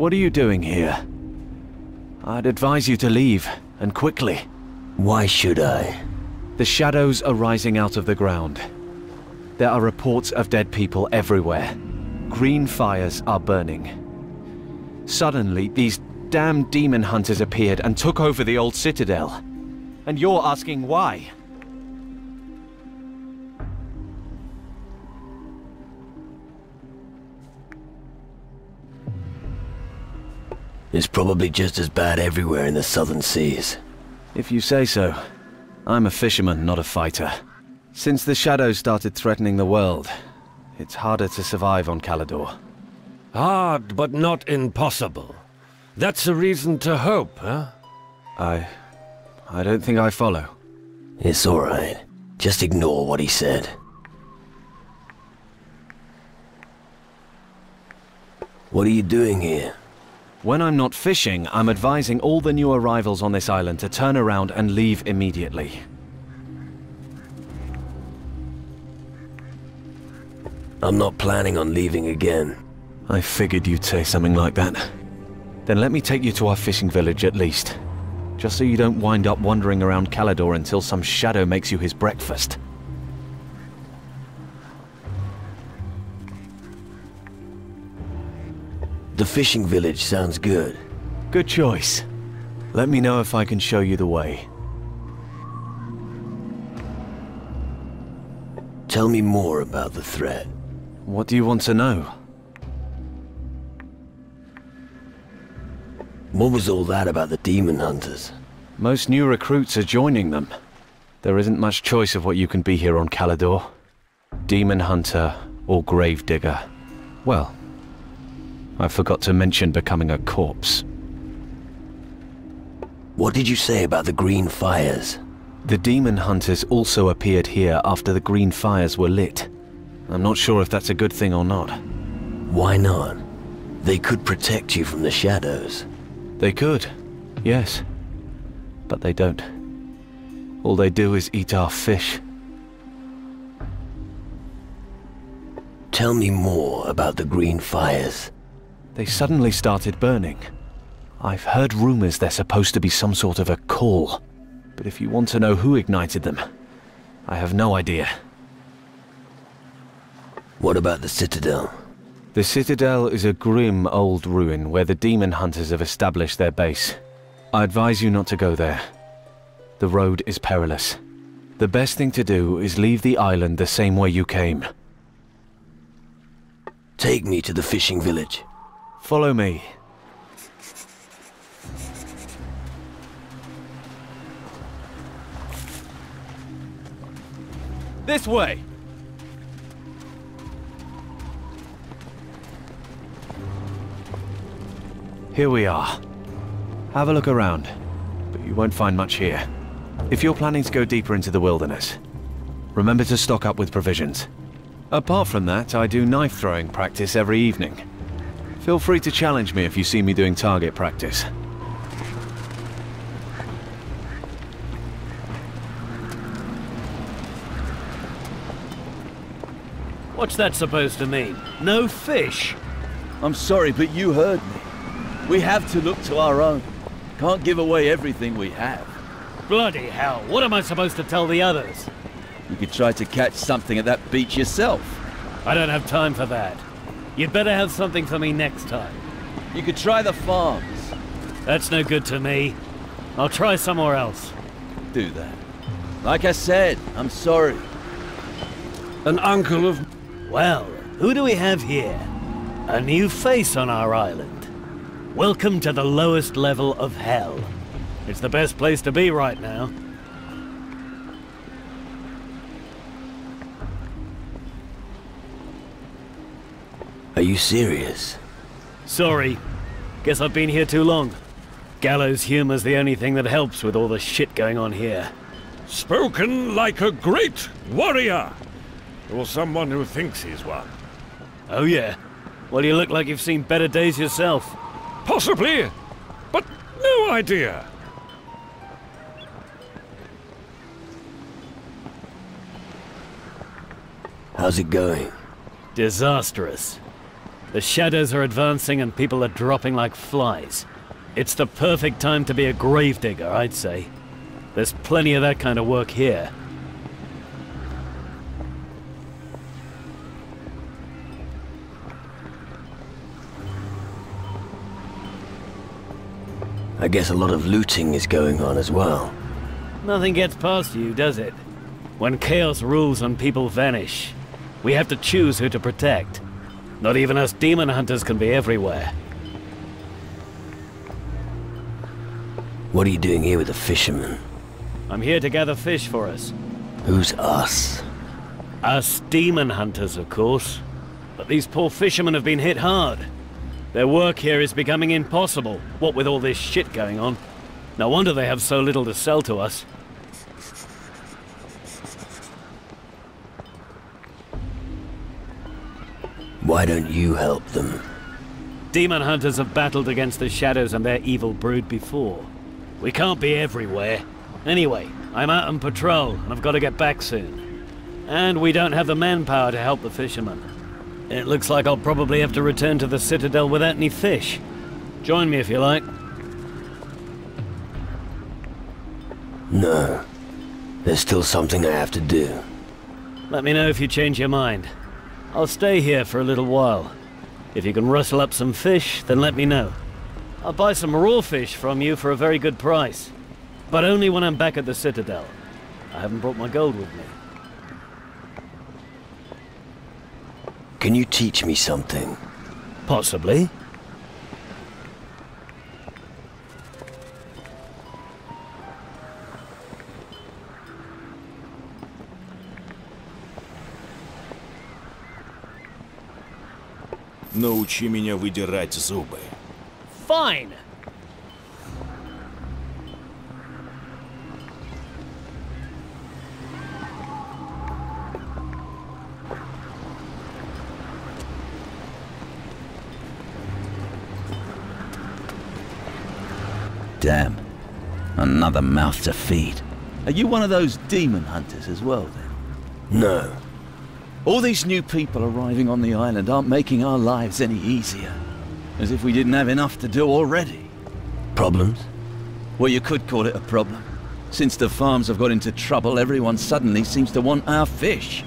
What are you doing here? I'd advise you to leave, and quickly. Why should I? The shadows are rising out of the ground. There are reports of dead people everywhere. Green fires are burning. Suddenly, these damn demon hunters appeared and took over the old citadel. And you're asking why? It's probably just as bad everywhere in the southern seas. If you say so. I'm a fisherman, not a fighter. Since the shadows started threatening the world, it's harder to survive on Caladur. Hard, but not impossible. That's a reason to hope, huh? I don't think I follow. It's alright. Just ignore what he said. What are you doing here? When I'm not fishing, I'm advising all the new arrivals on this island to turn around and leave immediately. I'm not planning on leaving again. I figured you'd say something like that. Then let me take you to our fishing village at least. Just so you don't wind up wandering around Caladur until some shadow makes you his breakfast. The fishing village sounds good. Good choice. Let me know if I can show you the way. Tell me more about the threat. What do you want to know? What was all that about the demon hunters? Most new recruits are joining them. There isn't much choice of what you can be here on Caladur. Demon hunter or grave digger. Well, I forgot to mention becoming a corpse. What did you say about the green fires? The demon hunters also appeared here after the green fires were lit. I'm not sure if that's a good thing or not. Why not? They could protect you from the shadows. They could, yes. But they don't. All they do is eat our fish. Tell me more about the green fires. They suddenly started burning. I've heard rumors they're supposed to be some sort of a call. But if you want to know who ignited them, I have no idea. What about the Citadel? The Citadel is a grim old ruin where the demon hunters have established their base. I advise you not to go there. The road is perilous. The best thing to do is leave the island the same way you came. Take me to the fishing village. Follow me. This way! Here we are. Have a look around, but you won't find much here. If you're planning to go deeper into the wilderness, remember to stock up with provisions. Apart from that, I do knife throwing practice every evening. Feel free to challenge me if you see me doing target practice. What's that supposed to mean? No fish? I'm sorry, but you heard me. We have to look to our own. Can't give away everything we have. Bloody hell, what am I supposed to tell the others? You could try to catch something at that beach yourself. I don't have time for that. You'd better have something for me next time. You could try the farms. That's no good to me. I'll try somewhere else. Do that. Like I said, I'm sorry. An uncle of... Well, who do we have here? A new face on our island. Welcome to the lowest level of hell. It's the best place to be right now. Are you serious? Sorry. Guess I've been here too long. Gallows humor's the only thing that helps with all the shit going on here. Spoken like a great warrior! Or someone who thinks he's one. Oh yeah? Well, you look like you've seen better days yourself. Possibly, but no idea. How's it going? Disastrous. The shadows are advancing and people are dropping like flies. It's the perfect time to be a gravedigger, I'd say. There's plenty of that kind of work here. I guess a lot of looting is going on as well. Nothing gets past you, does it? When chaos rules and people vanish, we have to choose who to protect. Not even us demon hunters can be everywhere. What are you doing here with the fishermen? I'm here to gather fish for us. Who's us? Us demon hunters, of course. But these poor fishermen have been hit hard. Their work here is becoming impossible, what with all this shit going on. No wonder they have so little to sell to us. Why don't you help them? Demon hunters have battled against the shadows and their evil brood before. We can't be everywhere. Anyway, I'm out on patrol, and I've got to get back soon. And we don't have the manpower to help the fishermen. It looks like I'll probably have to return to the Citadel without any fish. Join me if you like. No. There's still something I have to do. Let me know if you change your mind. I'll stay here for a little while. If you can rustle up some fish, then let me know. I'll buy some raw fish from you for a very good price. But only when I'm back at the Citadel. I haven't brought my gold with me. Can you teach me something? Possibly. Научи меня выдирать зубы. Fine! Damn. Another mouth to feed. Are you one of those demon hunters as well, then? No. All these new people arriving on the island aren't making our lives any easier. As if we didn't have enough to do already. Problems? Well, you could call it a problem. Since the farms have got into trouble, everyone suddenly seems to want our fish.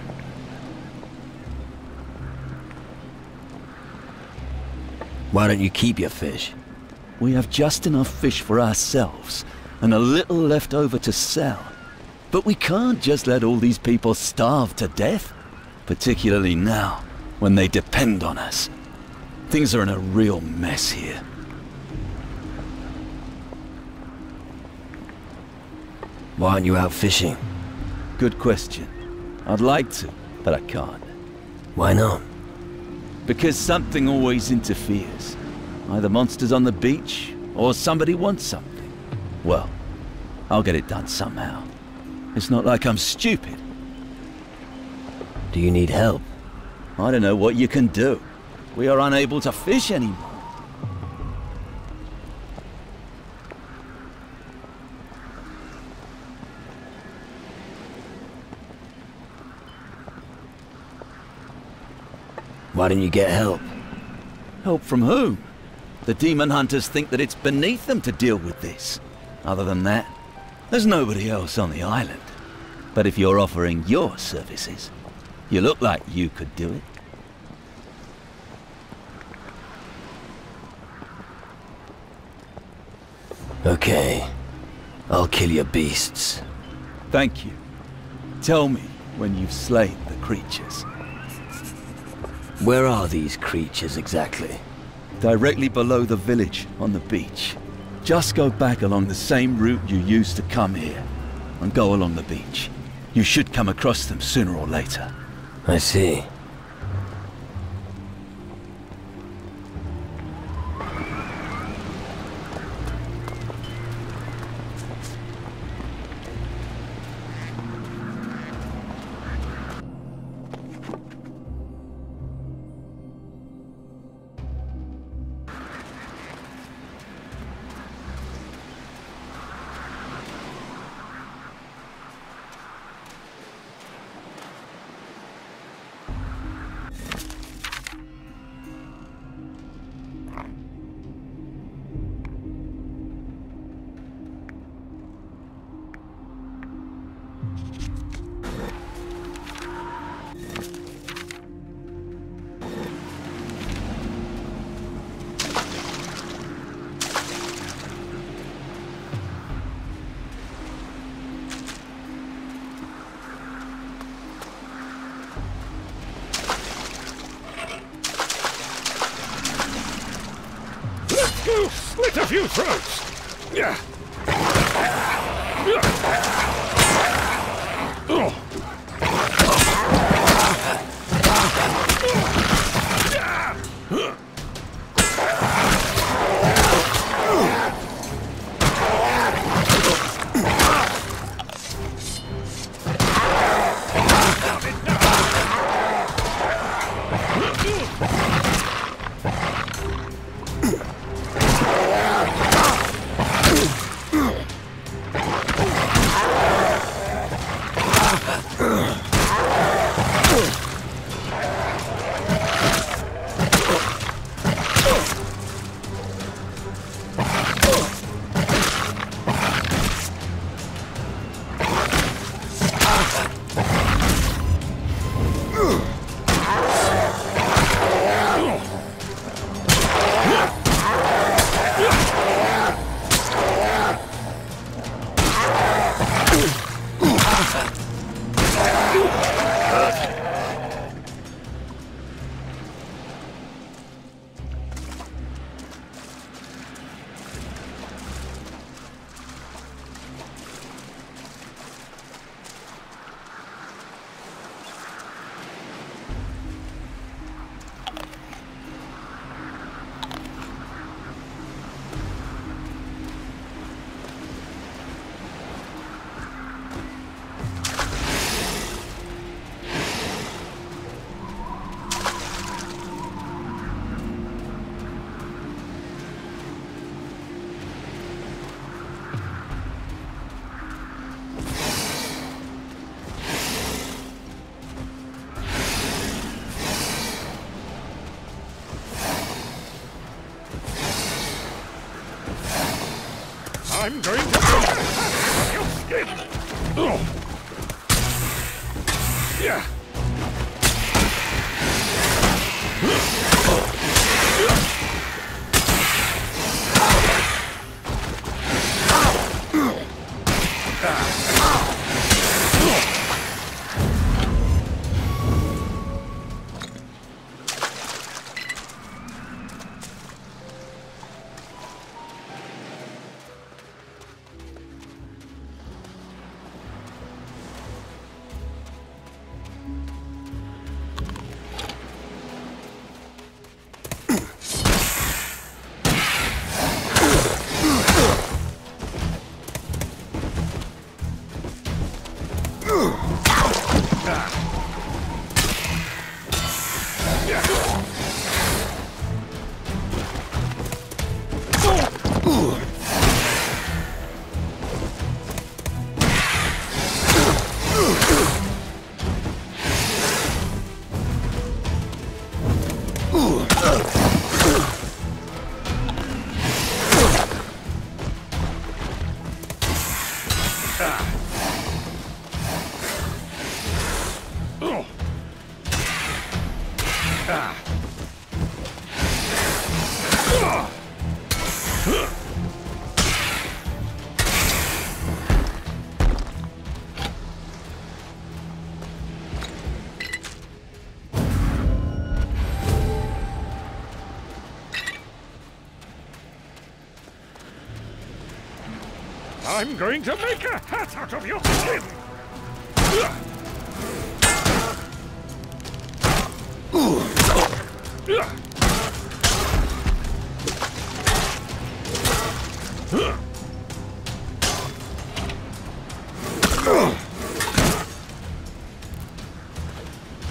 Why don't you keep your fish? We have just enough fish for ourselves, and a little left over to sell. But we can't just let all these people starve to death. Particularly now, when they depend on us. Things are in a real mess here. Why aren't you out fishing? Good question. I'd like to, but I can't. Why not? Because something always interferes. Either monsters on the beach, or somebody wants something. Well, I'll get it done somehow. It's not like I'm stupid. Do you need help? I don't know what you can do. We are unable to fish anymore. Why don't you get help? Help from whom? The demon hunters think that it's beneath them to deal with this. Other than that, there's nobody else on the island. But if you're offering your services, you look like you could do it. Okay. I'll kill your beasts. Thank you. Tell me when you've slain the creatures. Where are these creatures exactly? Directly below the village on the beach. Just go back along the same route you used to come here, and go along the beach. You should come across them sooner or later. I see. few throats. Yeah. I'm going to your skin. Oh. Yeah. I'm going to make a hat out of your skin!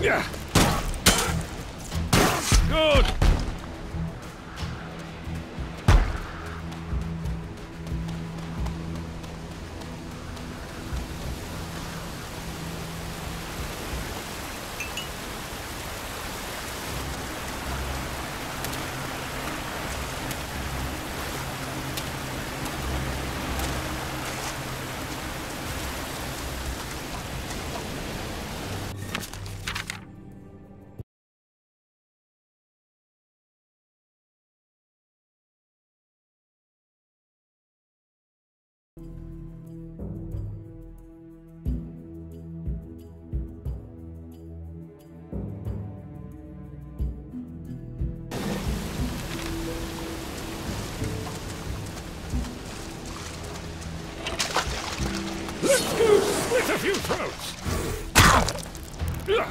Yeah. Good. few throats. Yeah.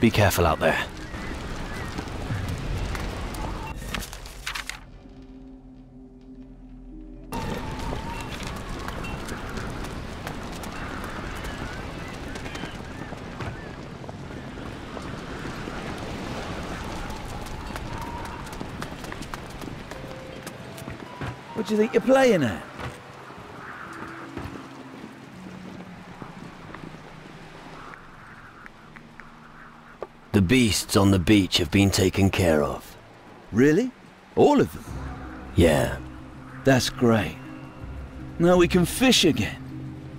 Be careful out there. What do you think you're playing at? The beasts on the beach have been taken care of. Really? All of them? Yeah. That's great. Now we can fish again.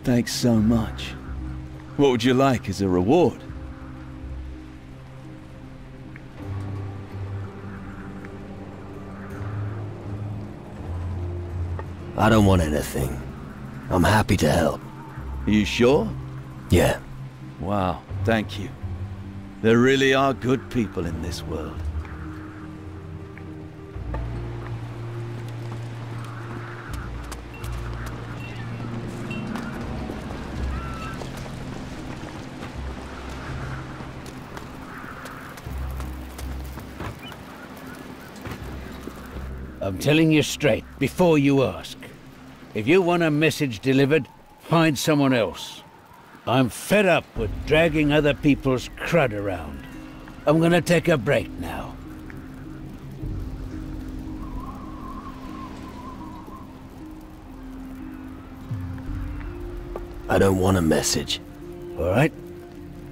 Thanks so much. What would you like as a reward? I don't want anything. I'm happy to help. Are you sure? Yeah. Wow, thank you. There really are good people in this world. I'm telling you straight, before you ask. If you want a message delivered, find someone else. I'm fed up with dragging other people's crud around. I'm gonna take a break now. I don't want a message. All right.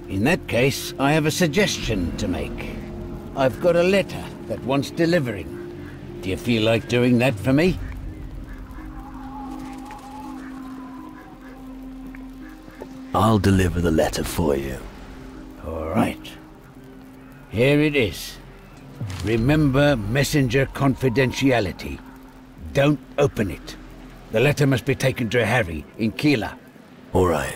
In that case, I have a suggestion to make. I've got a letter that wants delivering. Do you feel like doing that for me? I'll deliver the letter for you. All right. Here it is. Remember messenger confidentiality. Don't open it. The letter must be taken to Harry in Kila. All right.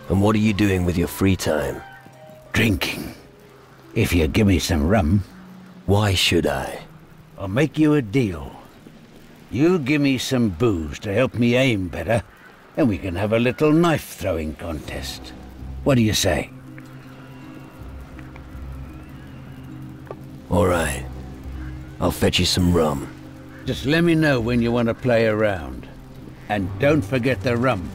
And what are you doing with your free time? Drinking. If you give me some rum. Why should I? I'll make you a deal. You give me some booze to help me aim better, and we can have a little knife-throwing contest. What do you say? All right. I'll fetch you some rum. Just let me know when you want to play around. And don't forget the rum.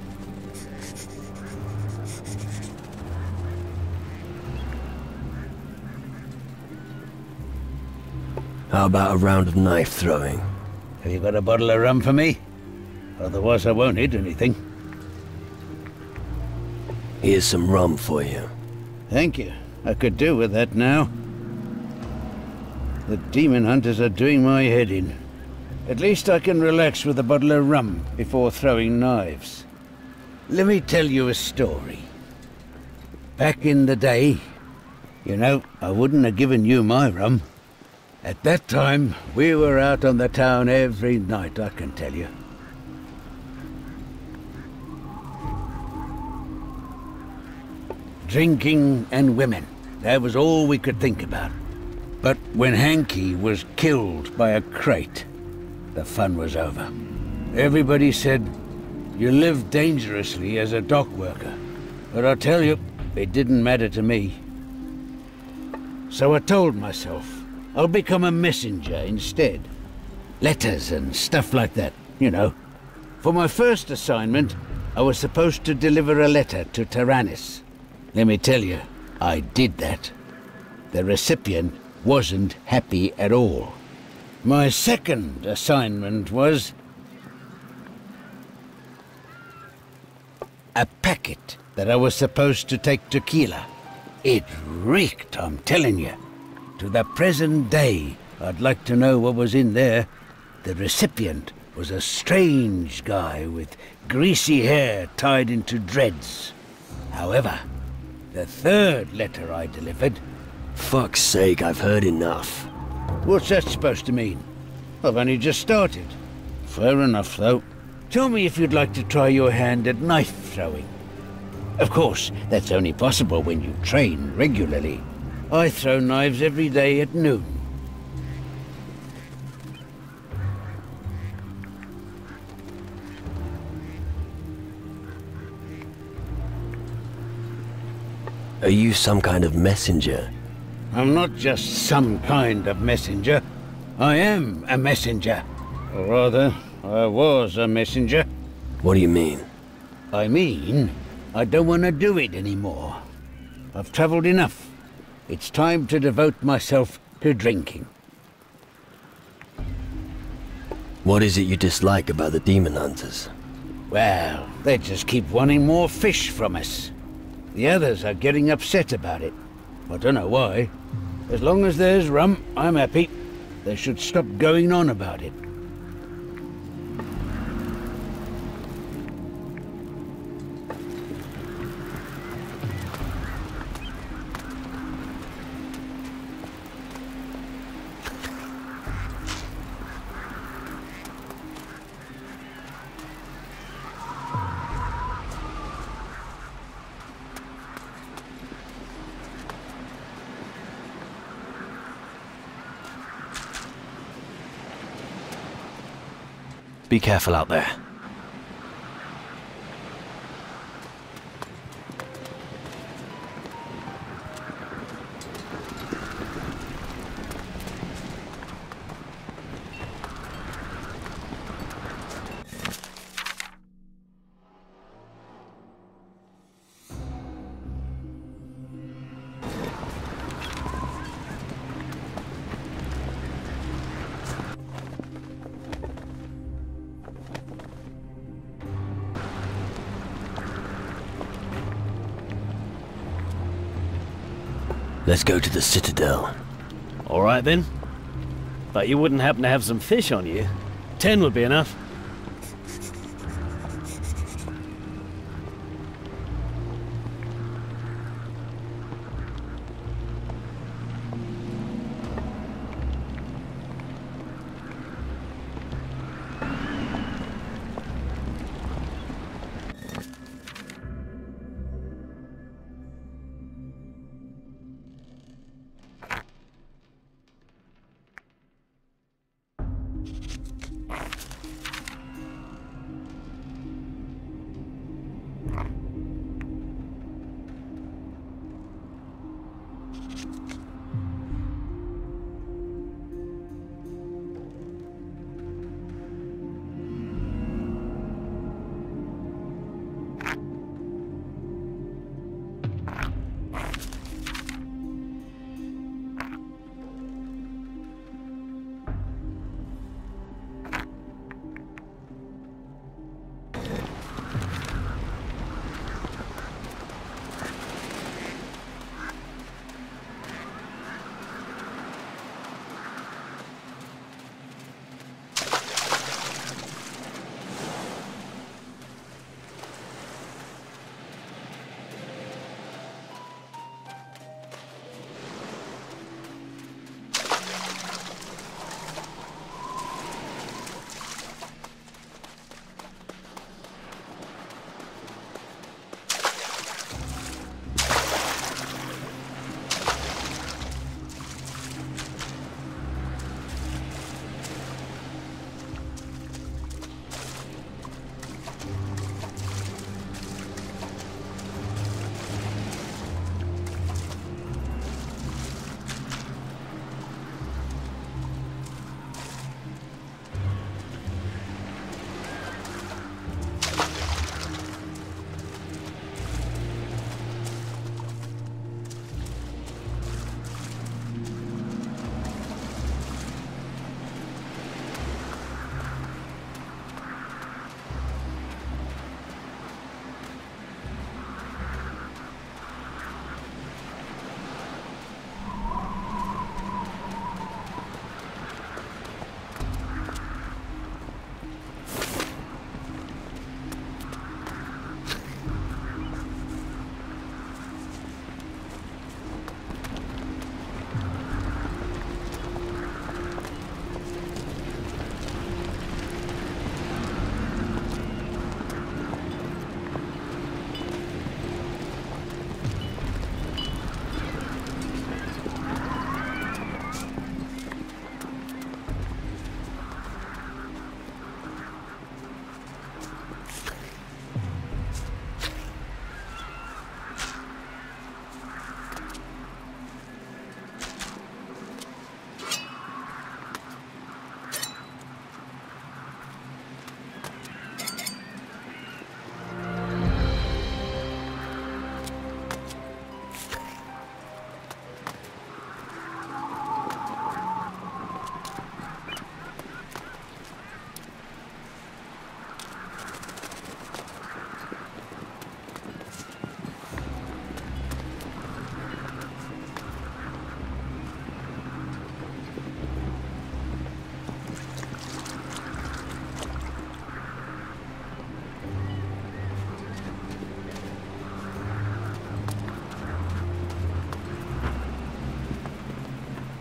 How about a round of knife throwing? Have you got a bottle of rum for me? Otherwise I won't hit anything. Here's some rum for you. Thank you. I could do with that now. The demon hunters are doing my head in. At least I can relax with a bottle of rum before throwing knives. Let me tell you a story. Back in the day, you know, I wouldn't have given you my rum. At that time, we were out on the town every night, I can tell you. Drinking and women, that was all we could think about. But when Hanky was killed by a crate, the fun was over. Everybody said, you live dangerously as a dock worker. But I tell you, it didn't matter to me. So I told myself, I'll become a messenger instead. Letters and stuff like that, you know. For my first assignment, I was supposed to deliver a letter to Tyrannus. Let me tell you, I did that. The recipient wasn't happy at all. My second assignment was a packet that I was supposed to take to Kila. It reeked, I'm telling you. To the present day, I'd like to know what was in there. The recipient was a strange guy with greasy hair tied into dreads. However, the third letter I delivered... Fuck's sake, I've heard enough. What's that supposed to mean? I've only just started. Fair enough, though. Tell me if you'd like to try your hand at knife throwing. Of course, that's only possible when you train regularly. I throw knives every day at noon. Are you some kind of messenger? I'm not just some kind of messenger. I am a messenger. Or rather, I was a messenger. What do you mean? I mean, I don't want to do it anymore. I've traveled enough. It's time to devote myself to drinking. What is it you dislike about the demon hunters? Well, they just keep wanting more fish from us. The others are getting upset about it. I don't know why. As long as there's rum, I'm happy. They should stop going on about it. Be careful out there. Let's go to the Citadel. All right then. But you wouldn't happen to have some fish on you? 10 would be enough.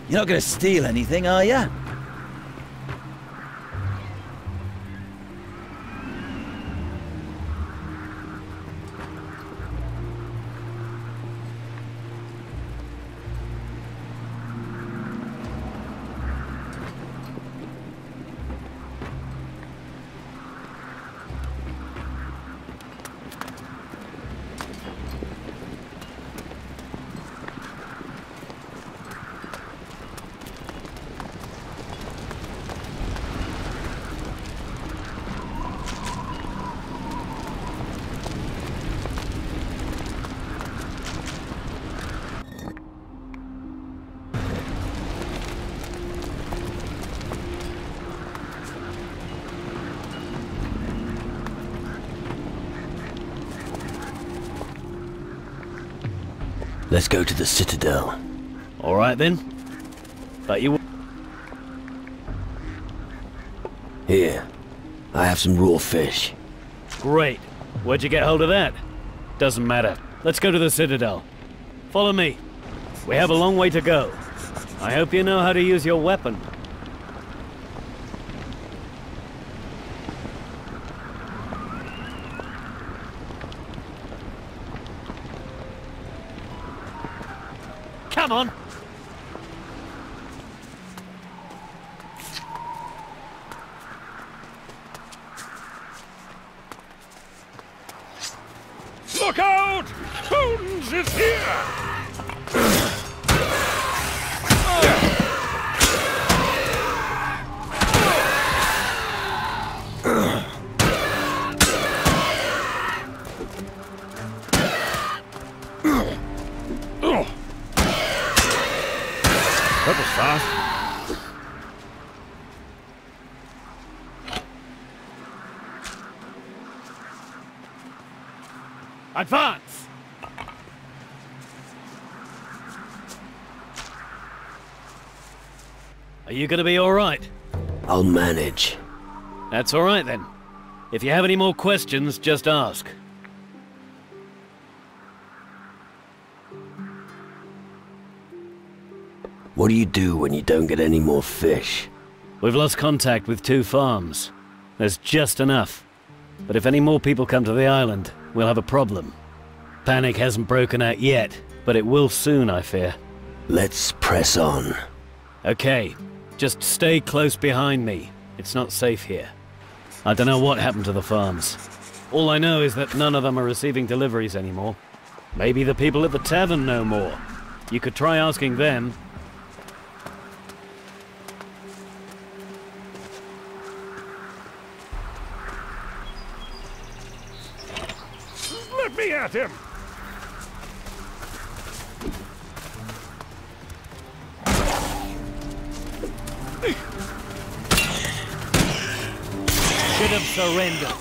You're not going to steal anything, are you? Let's go to the Citadel. Alright then. But you... Here, I have some raw fish. Great. Where'd you get hold of that? Doesn't matter. Let's go to the Citadel. Follow me. We have a long way to go. I hope you know how to use your weapon. Come on! Look out! Bones is here! That was fast. Advance! Are you gonna be alright? I'll manage. That's alright then. If you have any more questions, just ask. What do you do when you don't get any more fish? We've lost contact with 2 farms. There's just enough. But if any more people come to the island, we'll have a problem. Panic hasn't broken out yet, but it will soon, I fear. Let's press on. Okay, just stay close behind me. It's not safe here. I don't know what happened to the farms. All I know is that none of them are receiving deliveries anymore. Maybe the people at the tavern know more. You could try asking them. Let me at him! Should have surrendered.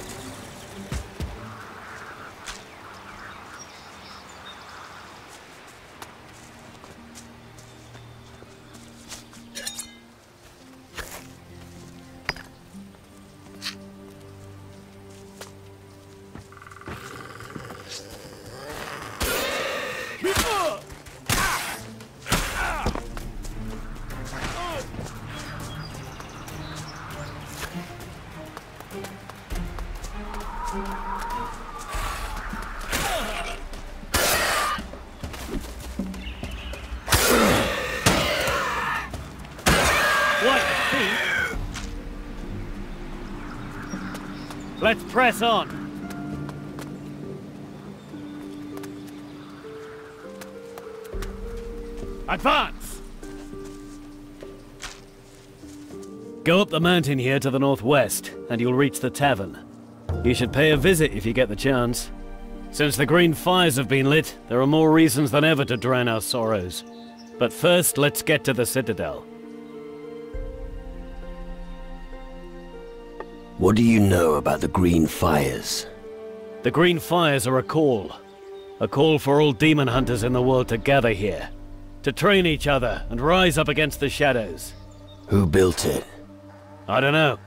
Let's press on. Advance! Go up the mountain here to the northwest, and you'll reach the tavern. You should pay a visit if you get the chance. Since the green fires have been lit, there are more reasons than ever to drown our sorrows. But first, let's get to the Citadel. What do you know about the green fires? The green fires are a call. A call for all demon hunters in the world to gather here. To train each other and rise up against the shadows. Who built it? I don't know.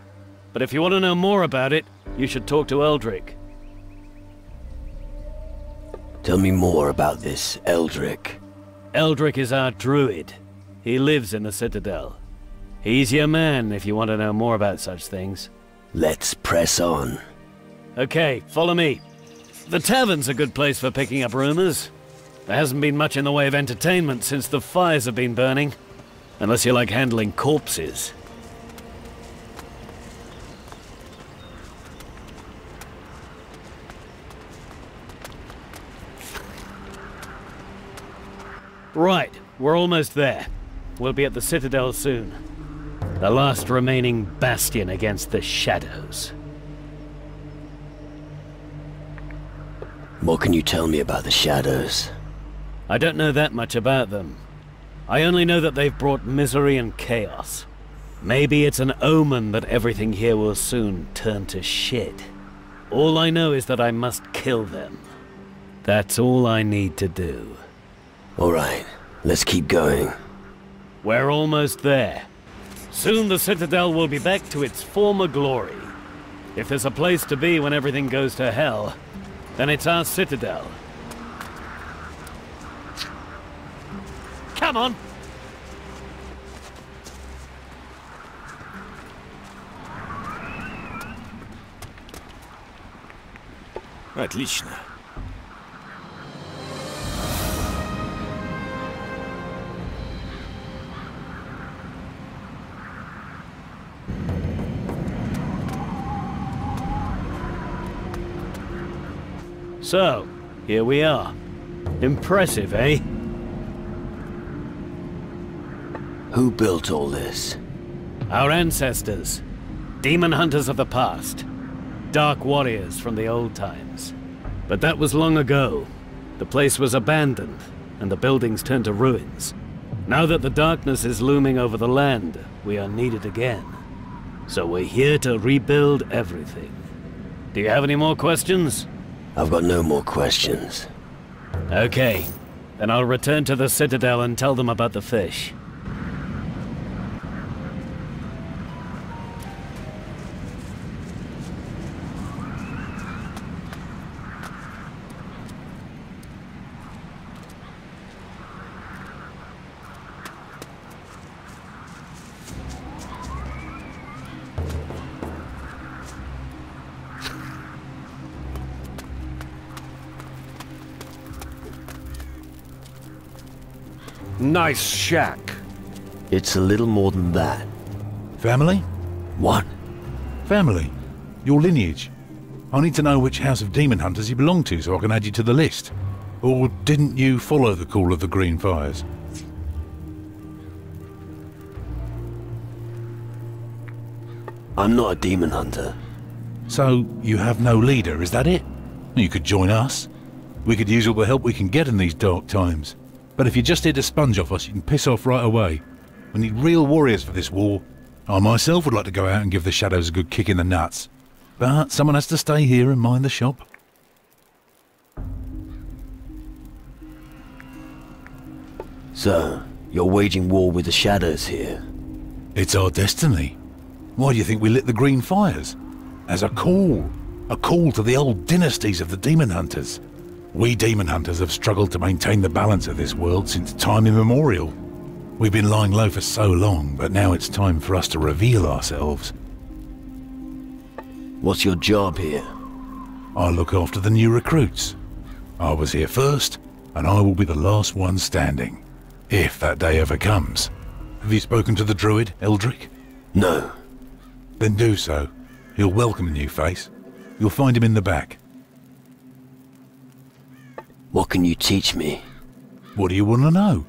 But if you want to know more about it, you should talk to Eldrick. Tell me more about this Eldrick. Eldrick is our druid. He lives in the Citadel. He's your man if you want to know more about such things. Let's press on. Okay, follow me. The tavern's a good place for picking up rumors. There hasn't been much in the way of entertainment since the fires have been burning. Unless you like handling corpses. Right, we're almost there. We'll be at the Citadel soon. The last remaining bastion against the shadows. What can you tell me about the shadows? I don't know that much about them. I only know that they've brought misery and chaos. Maybe it's an omen that everything here will soon turn to shit. All I know is that I must kill them. That's all I need to do. All right, let's keep going. We're almost there. Soon the Citadel will be back to its former glory. If there's a place to be when everything goes to hell, then it's our Citadel. Come on! Отлично. So, here we are. Impressive, eh? Who built all this? Our ancestors. Demon hunters of the past. Dark warriors from the old times. But that was long ago. The place was abandoned, and the buildings turned to ruins. Now that the darkness is looming over the land, we are needed again. So we're here to rebuild everything. Do you have any more questions? I've got no more questions. Okay. Then I'll return to the Citadel and tell them about the fish. Nice shack. It's a little more than that. Family? What? Family. Your lineage. I need to know which house of demon hunters you belong to so I can add you to the list. Or didn't you follow the call of the Green Fires? I'm not a demon hunter. So, you have no leader, is that it? You could join us. We could use all the help we can get in these dark times. But if you're just here to sponge off us, you can piss off right away. We need real warriors for this war. I myself would like to go out and give the shadows a good kick in the nuts. But someone has to stay here and mind the shop. So, you're waging war with the shadows here? It's our destiny. Why do you think we lit the Green Fires? As a call. A call to the old dynasties of the demon hunters. We demon hunters have struggled to maintain the balance of this world since time immemorial. We've been lying low for so long, but now it's time for us to reveal ourselves. What's your job here? I look after the new recruits. I was here first, and I will be the last one standing. If that day ever comes. Have you spoken to the druid, Eldrick? No. Then do so. He'll welcome a new face. You'll find him in the back. What can you teach me? What do you want to know?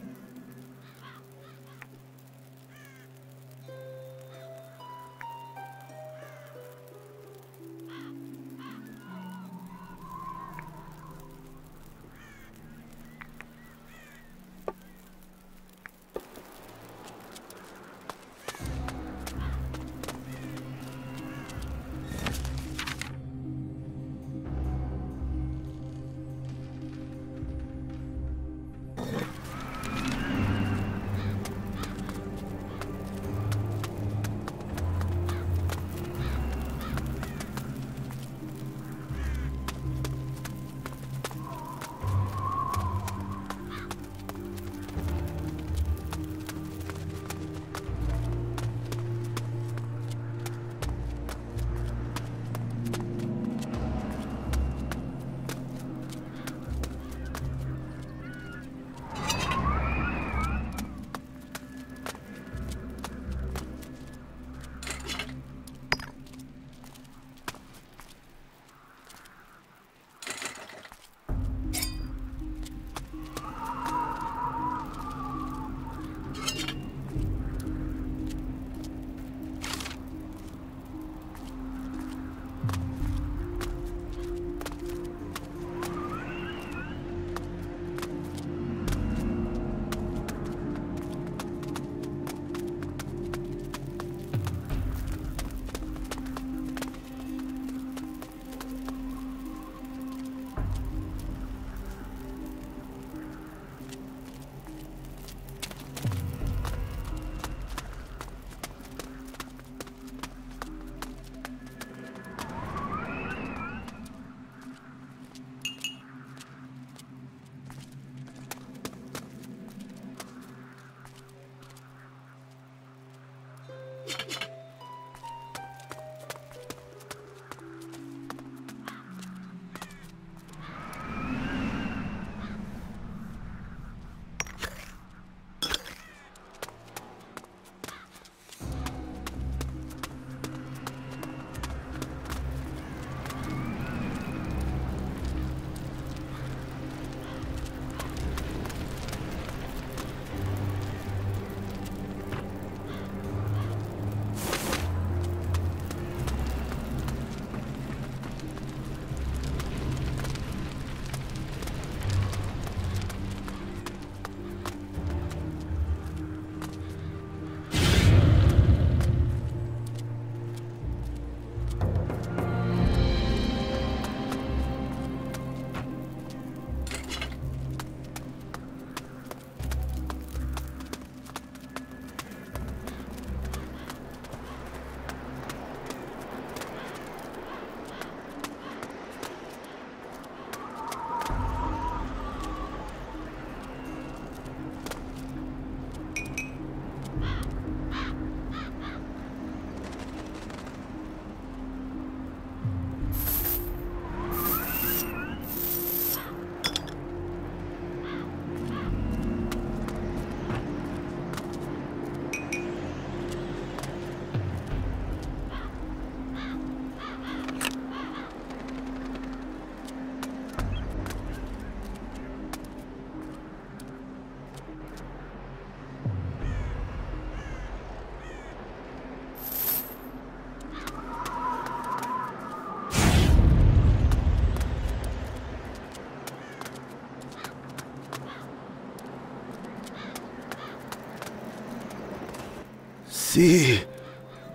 See.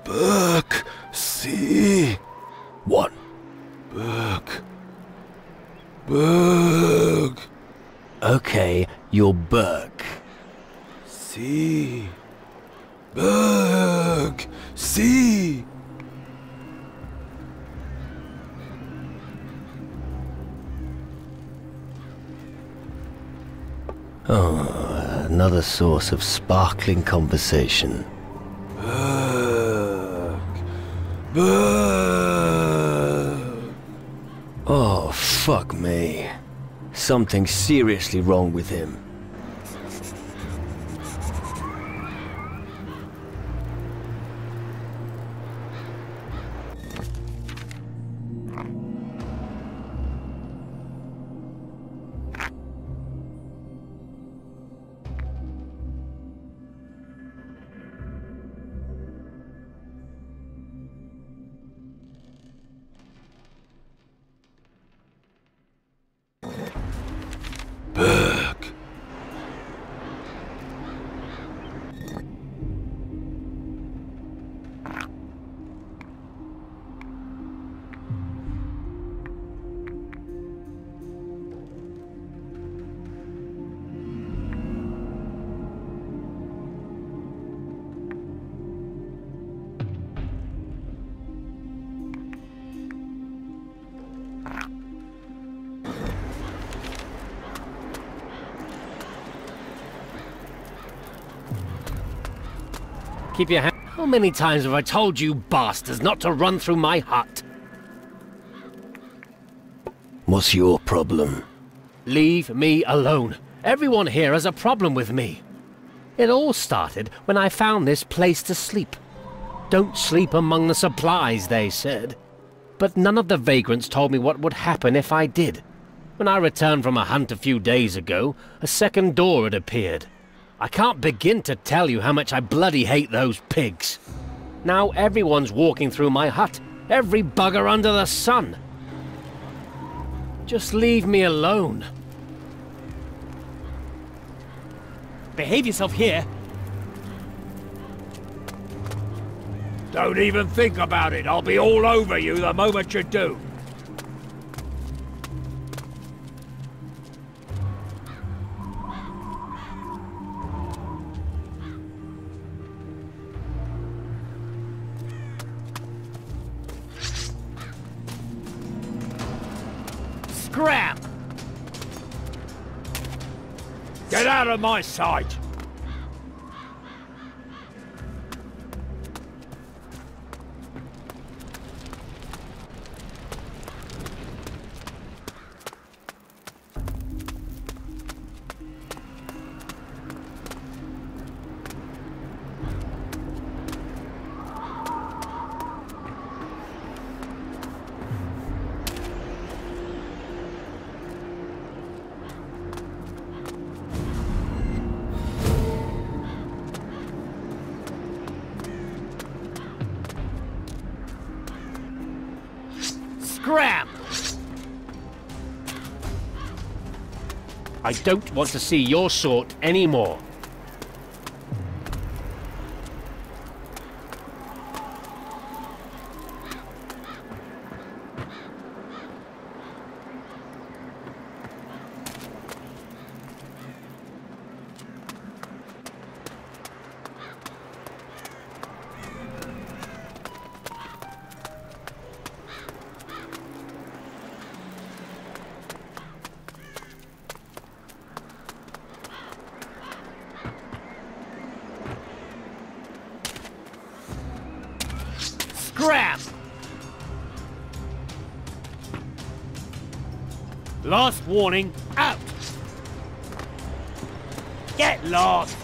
Book. See. What? Book. Book. Okay, you're Burke. See. Book. See. Oh, another source of sparkling conversation. Book. Book. Oh, fuck me. Something's seriously wrong with him. Burke. Keep your hand. How many times have I told you bastards not to run through my hut? What's your problem? Leave me alone. Everyone here has a problem with me. It all started when I found this place to sleep. Don't sleep among the supplies, they said. But none of the vagrants told me what would happen if I did. When I returned from a hunt a few days ago, a second door had appeared. I can't begin to tell you how much I bloody hate those pigs. Now everyone's walking through my hut. Every bugger under the sun. Just leave me alone. Behave yourself here. Don't even think about it. I'll be all over you the moment you do. Scram! Get out of my sight! Scram! I don't want to see your sort anymore. Scram! Last warning, out! Get lost!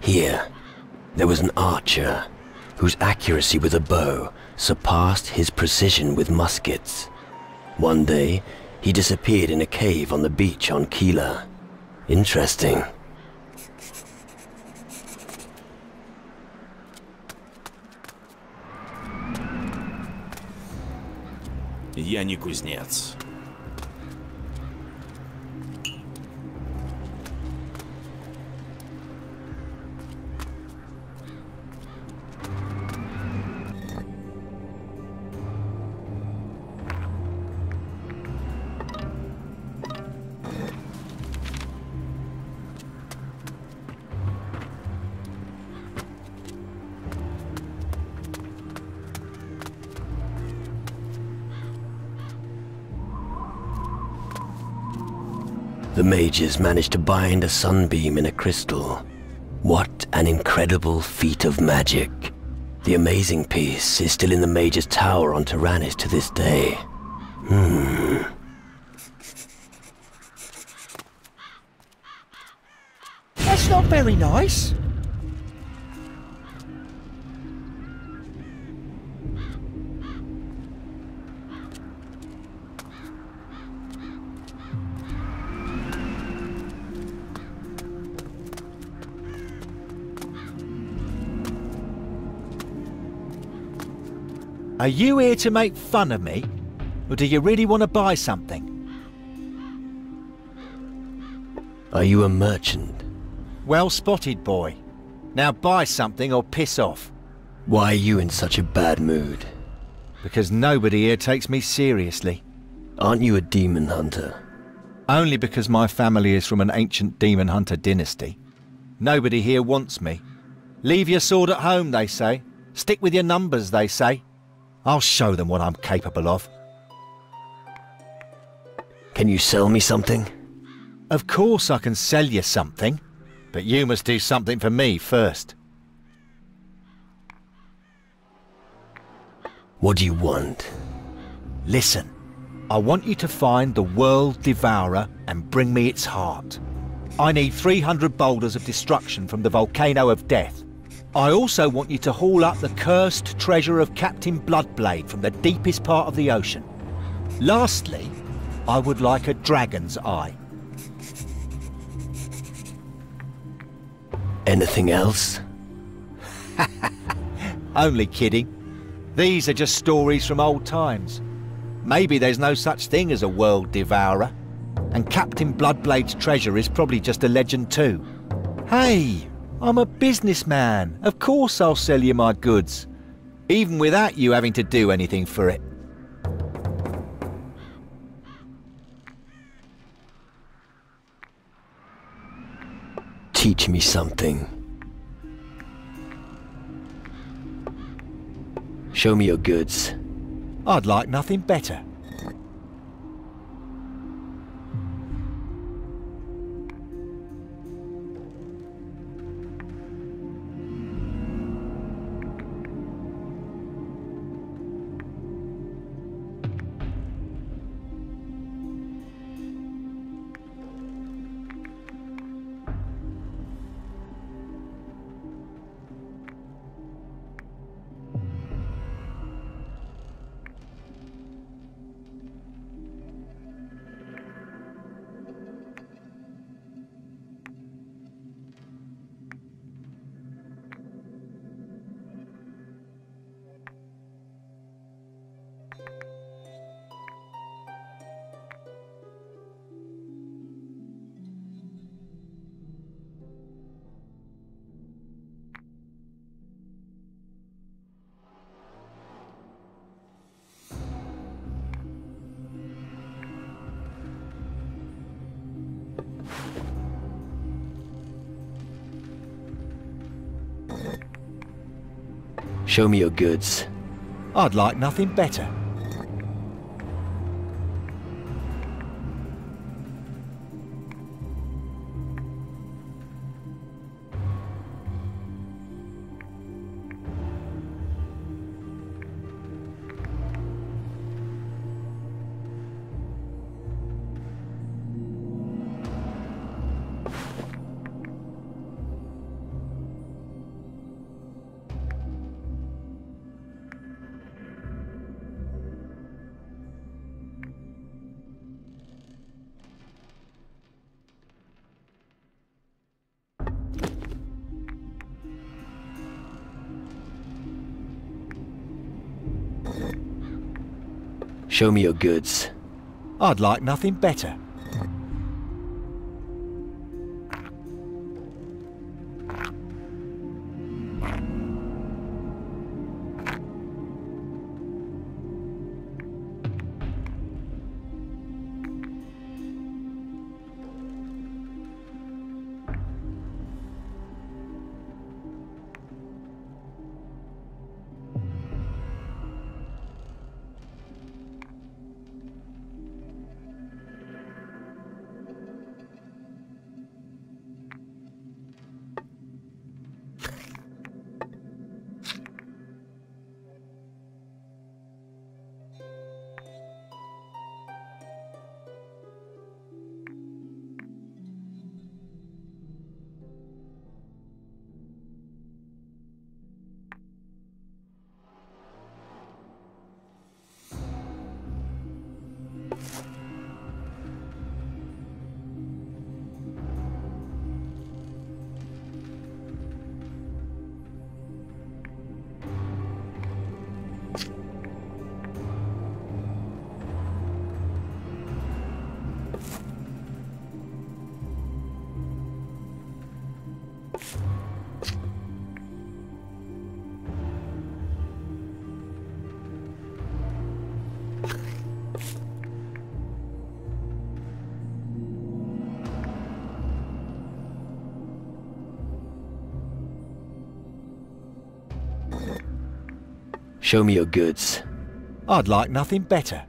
Here, there was an archer whose accuracy with a bow surpassed his precision with muskets. One day, he disappeared in a cave on the beach on Kila. Interesting. Я не кузнец. The mages managed to bind a sunbeam in a crystal. What an incredible feat of magic. The amazing piece is still in the mage's tower on Tyrannus to this day. That's not very nice. Are you here to make fun of me? Or do you really want to buy something? Are you a merchant? Well spotted, boy. Now buy something or piss off. Why are you in such a bad mood? Because nobody here takes me seriously. Aren't you a demon hunter? Only because my family is from an ancient demon hunter dynasty. Nobody here wants me. Leave your sword at home, they say. Stick with your numbers, they say. I'll show them what I'm capable of. Can you sell me something? Of course I can sell you something, but you must do something for me first. What do you want? Listen, I want you to find the World Devourer and bring me its heart. I need 300 boulders of destruction from the Volcano of Death. I also want you to haul up the cursed treasure of Captain Bloodblade from the deepest part of the ocean. Lastly, I would like a dragon's eye. Anything else? Only kidding. These are just stories from old times. Maybe there's no such thing as a world devourer, and Captain Bloodblade's treasure is probably just a legend too. Hey, I'm a businessman. Of course I'll sell you my goods, even without you having to do anything for it. Teach me something. Show me your goods. I'd like nothing better. Show me your goods. I'd like nothing better. Show me your goods. I'd like nothing better. Show me your goods. I'd like nothing better.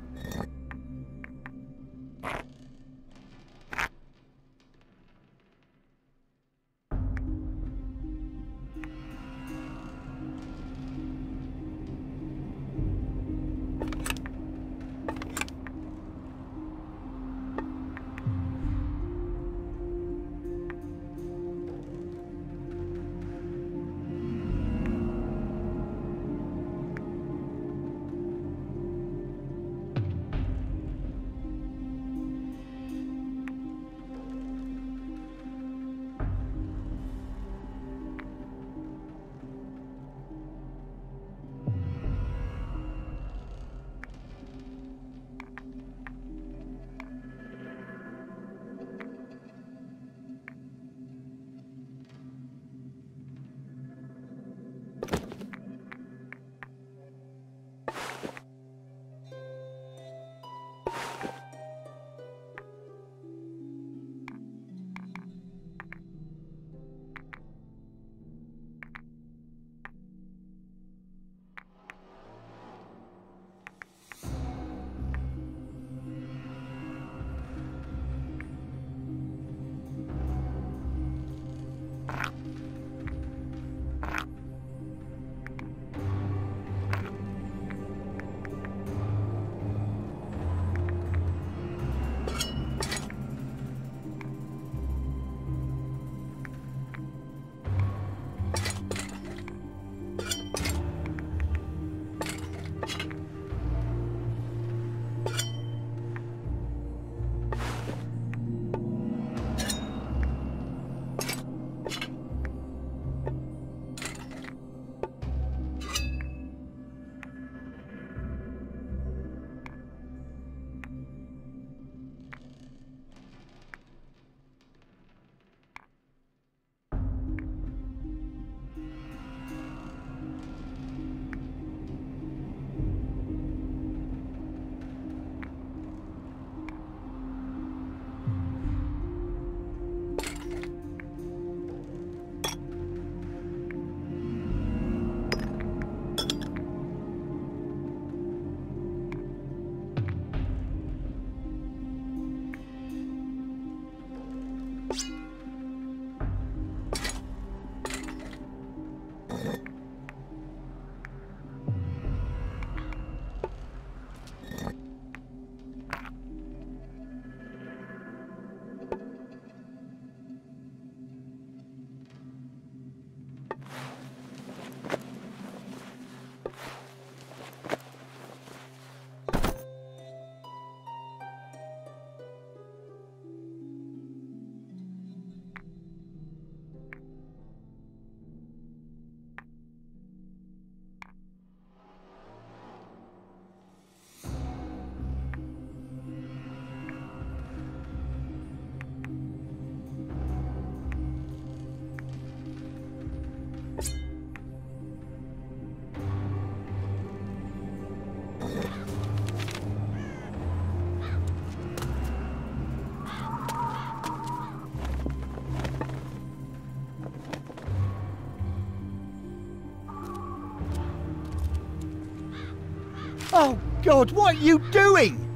Oh, God, what are you doing?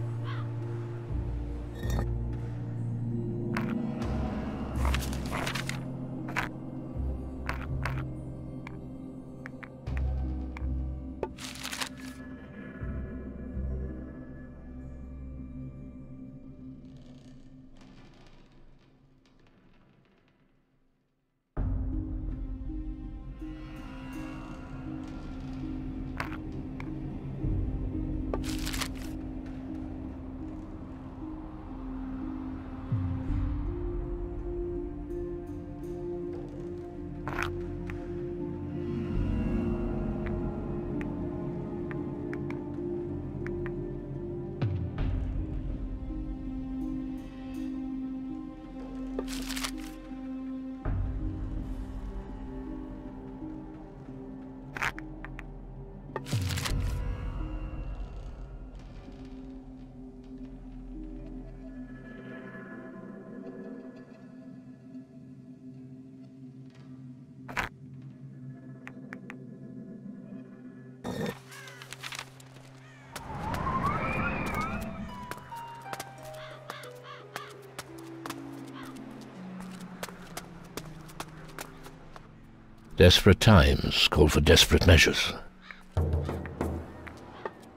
Desperate times call for desperate measures.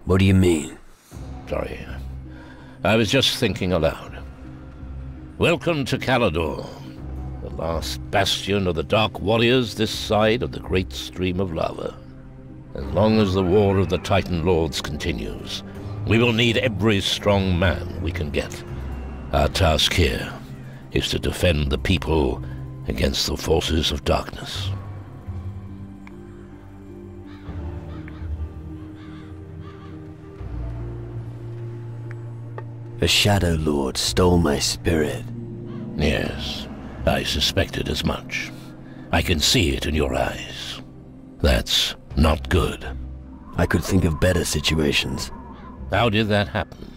What do you mean? Sorry. I was just thinking aloud. Welcome to Caladur, the last bastion of the Dark Warriors this side of the great stream of lava. As long as the war of the Titan Lords continues, we will need every strong man we can get. Our task here is to defend the people against the forces of darkness. A Shadow Lord stole my spirit. Yes, I suspected as much. I can see it in your eyes. That's not good. I could think of better situations. How did that happen?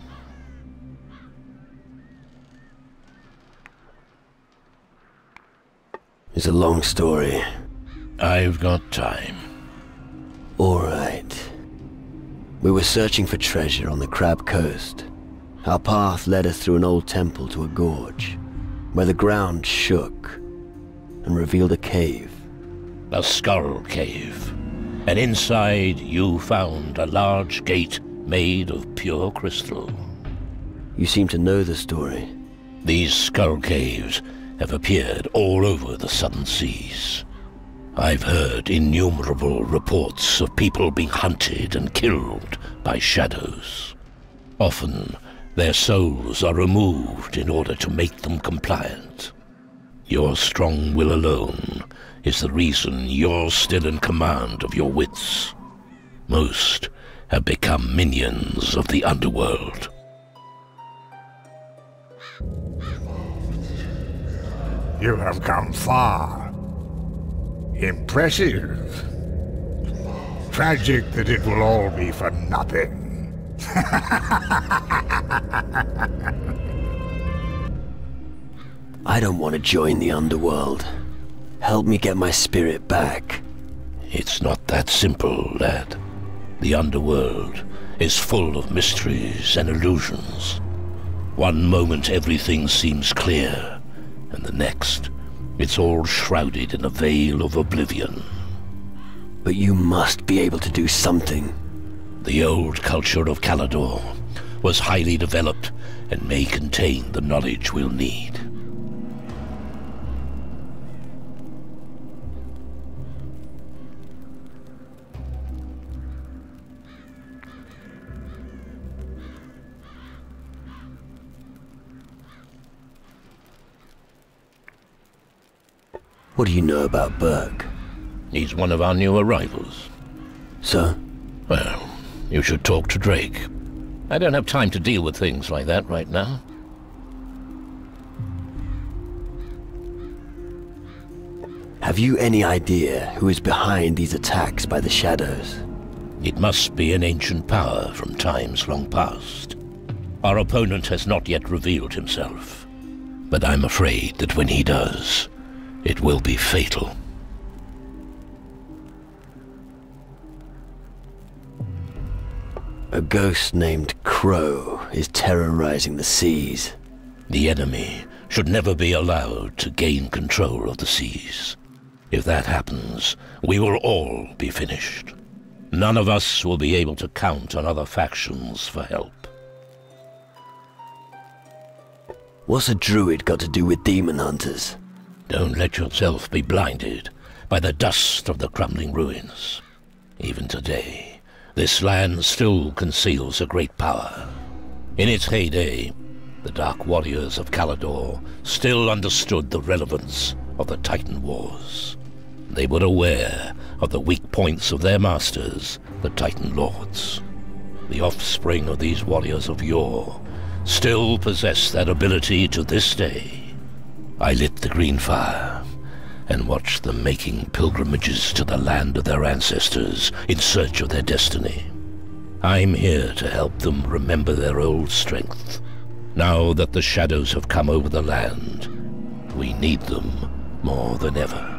It's a long story. I've got time. All right. We were searching for treasure on the Crab Coast. Our path led us through an old temple to a gorge, where the ground shook and revealed a cave. A skull cave. And inside you found a large gate made of pure crystal. You seem to know the story. These skull caves have appeared all over the southern seas. I've heard innumerable reports of people being hunted and killed by shadows. Often, their souls are removed in order to make them compliant. Your strong will alone is the reason you're still in command of your wits. Most have become minions of the underworld. You have come far. Impressive. Tragic that it will all be for nothing. I don't want to join the underworld. Help me get my spirit back. It's not that simple, lad. The underworld is full of mysteries and illusions. One moment everything seems clear, and the next, it's all shrouded in a veil of oblivion. But you must be able to do something. The old culture of Caladur was highly developed and may contain the knowledge we'll need. What do you know about Burke? He's one of our new arrivals. So? Well, you should talk to Drake. I don't have time to deal with things like that right now. Have you any idea who is behind these attacks by the shadows? It must be an ancient power from times long past. Our opponent has not yet revealed himself, but I'm afraid that when he does, it will be fatal. A ghost named Crow is terrorizing the seas. The enemy should never be allowed to gain control of the seas. If that happens, we will all be finished. None of us will be able to count on other factions for help. What's a druid got to do with demon hunters? Don't let yourself be blinded by the dust of the crumbling ruins. Even today, this land still conceals a great power. In its heyday, the Dark Warriors of Caladur still understood the relevance of the Titan Wars. They were aware of the weak points of their masters, the Titan Lords. The offspring of these warriors of yore still possess that ability to this day. I lit the green fire and watched them making pilgrimages to the land of their ancestors in search of their destiny. I'm here to help them remember their old strength. Now that the shadows have come over the land, we need them more than ever.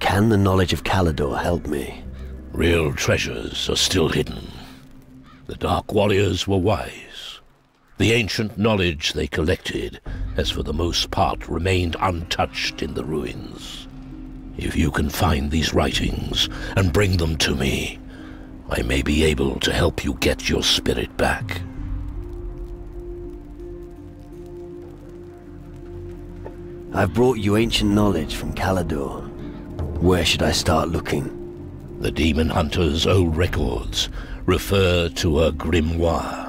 Can the knowledge of Caladur help me? Real treasures are still hidden. The Dark Warriors were wise. The ancient knowledge they collected has for the most part remained untouched in the ruins. If you can find these writings and bring them to me, I may be able to help you get your spirit back. I've brought you ancient knowledge from Caladur. Where should I start looking? The demon hunter's old records refer to a grimoire,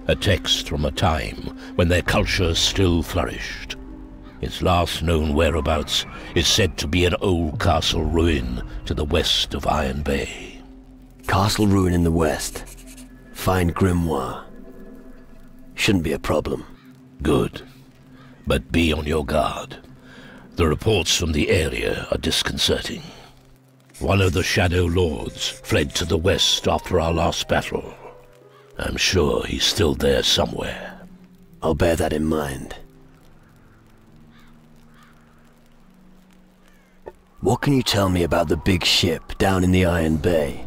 a text from a time when their culture still flourished. Its last known whereabouts is said to be an old castle ruin to the west of Iron Bay. Castle ruin in the west. Find grimoire. Shouldn't be a problem. Good. But be on your guard. The reports from the area are disconcerting. One of the Shadow Lords fled to the west after our last battle. I'm sure he's still there somewhere. I'll bear that in mind. What can you tell me about the big ship down in the Iron Bay?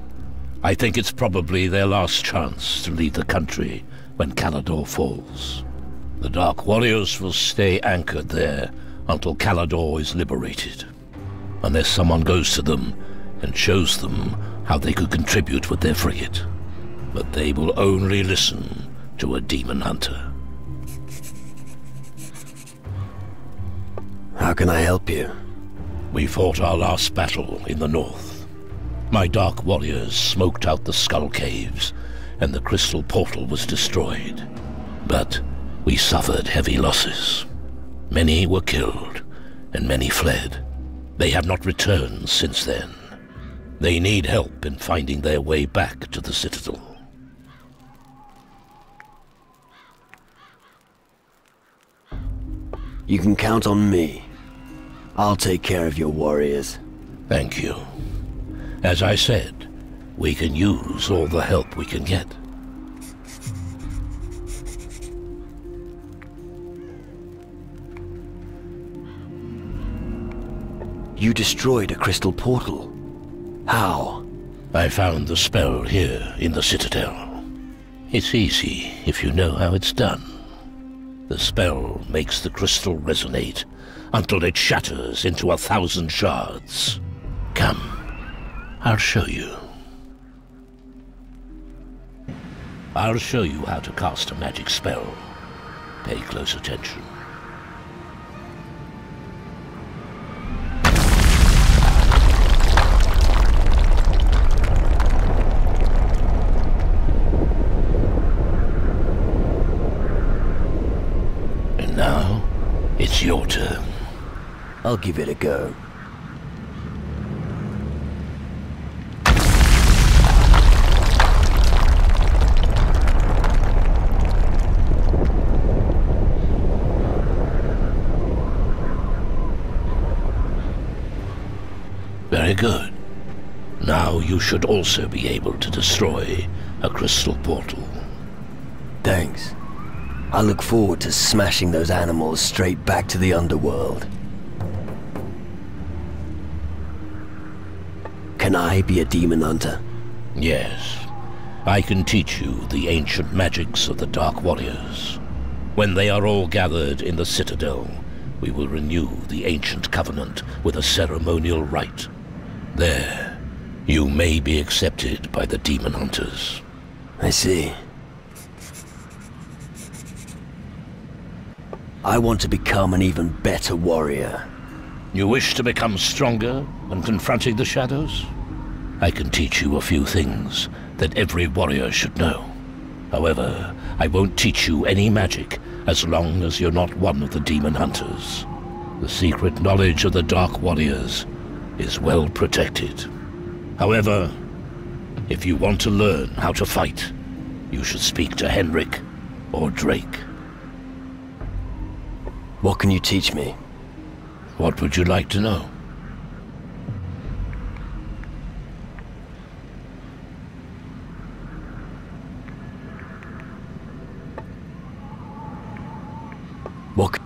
I think it's probably their last chance to leave the country when Caladur falls. The Dark Warriors will stay anchored there until Caladur is liberated. Unless someone goes to them and shows them how they could contribute with their frigate. But they will only listen to a demon hunter. How can I help you? We fought our last battle in the north. My Dark Warriors smoked out the Skull Caves, and the crystal portal was destroyed. But we suffered heavy losses. Many were killed, and many fled. They have not returned since then. They need help in finding their way back to the Citadel. You can count on me. I'll take care of your warriors. Thank you. As I said, we can use all the help we can get. You destroyed a crystal portal. How? I found the spell here in the Citadel. It's easy if you know how it's done. The spell makes the crystal resonate until it shatters into 1,000 shards. Come, I'll show you. I'll show you how to cast a magic spell. Pay close attention. And now, it's your turn. I'll give it a go. Very good. Now you should also be able to destroy a crystal portal. Thanks. I look forward to smashing those animals straight back to the underworld. Can I be a demon hunter? Yes. I can teach you the ancient magics of the Dark Warriors. When they are all gathered in the Citadel, we will renew the ancient covenant with a ceremonial rite. There, you may be accepted by the demon hunters. I see. I want to become an even better warrior. You wish to become stronger when confronting the shadows? I can teach you a few things that every warrior should know. However, I won't teach you any magic as long as you're not one of the demon hunters. The secret knowledge of the Dark Warriors is well protected. However, if you want to learn how to fight, you should speak to Henrik or Drake. What can you teach me? What would you like to know? What?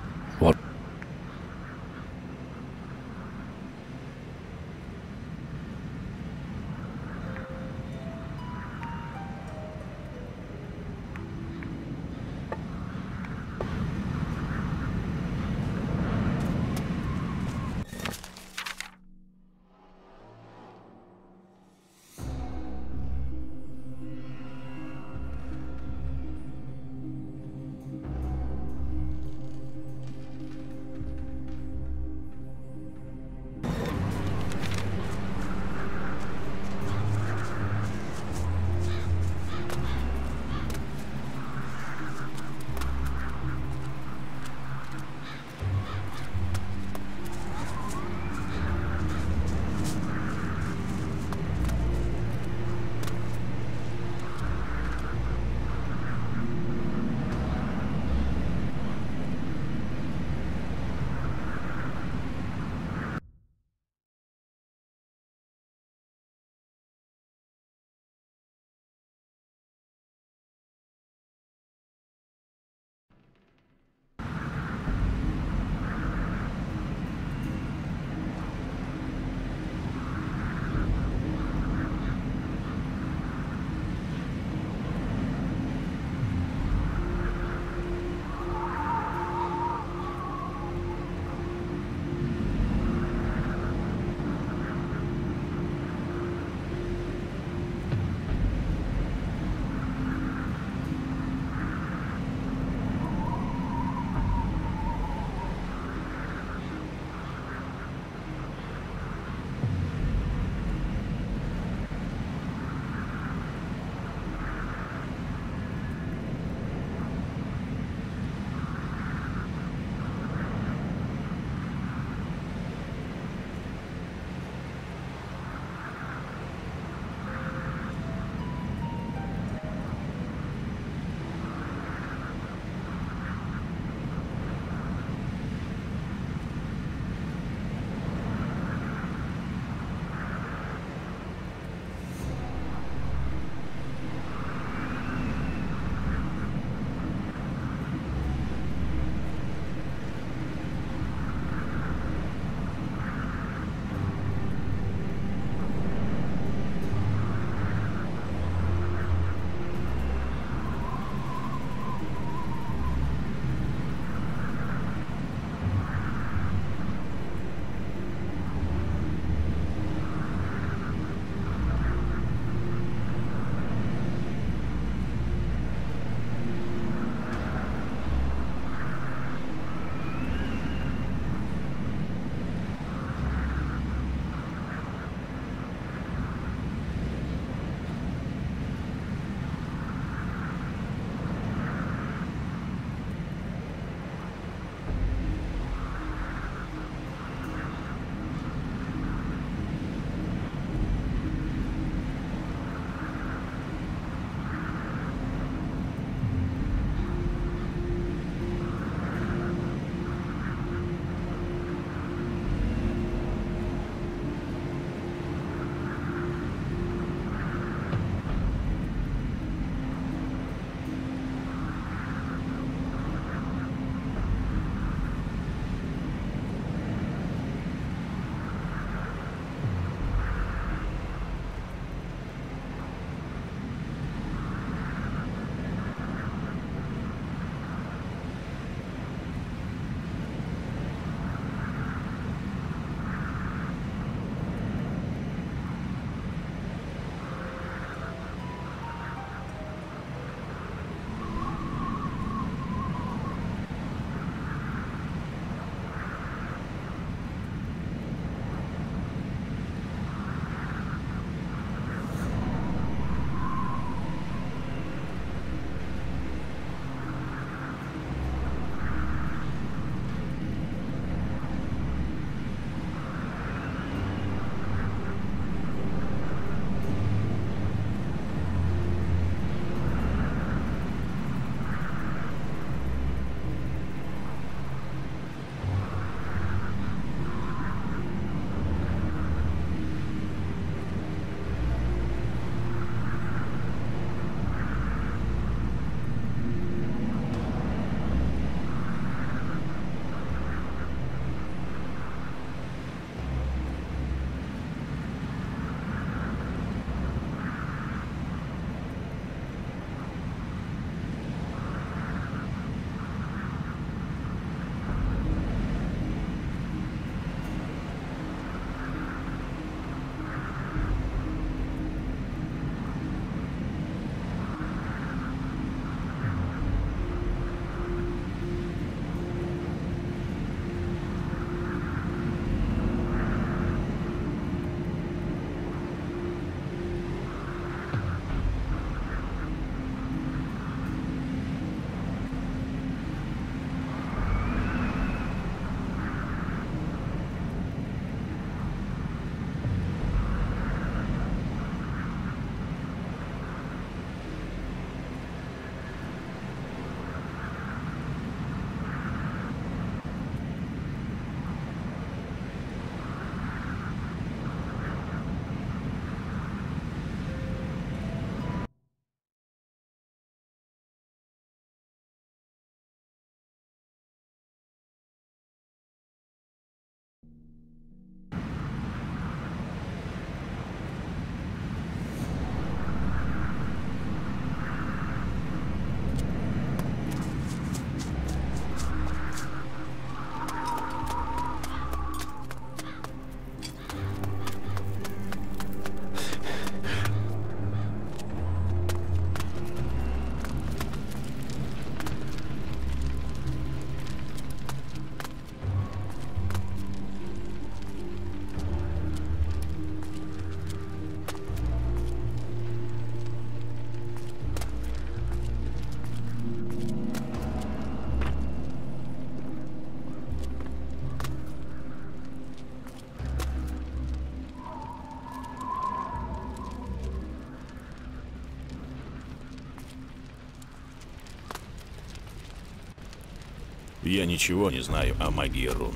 Я ничего не знаю о магии рун.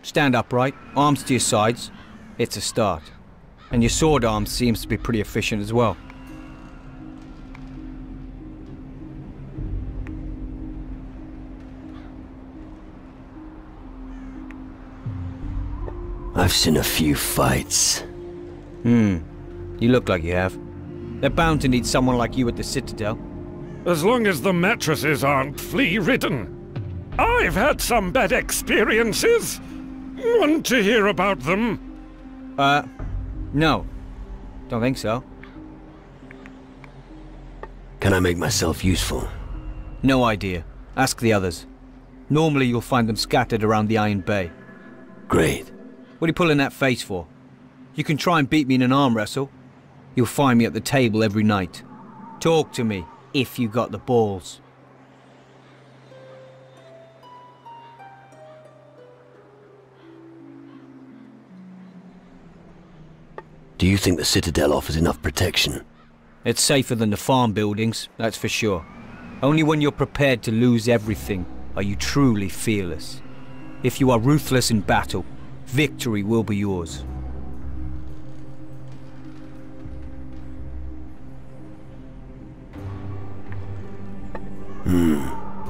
Stand upright, arms to your sides. It's a start. And your sword arm seems to be pretty efficient as well. I've seen a few fights. You look like you have. They're bound to need someone like you at the Citadel. As long as the mattresses aren't flea-ridden. I've had some bad experiences. Want to hear about them? No. Don't think so. Can I make myself useful? No idea. Ask the others. Normally you'll find them scattered around the Iron Bay. Great. What are you pulling that face for? You can try and beat me in an arm wrestle. You'll find me at the table every night. Talk to me, if you got the balls. Do you think the Citadel offers enough protection? It's safer than the farm buildings, that's for sure. Only when you're prepared to lose everything are you truly fearless. If you are ruthless in battle, victory will be yours.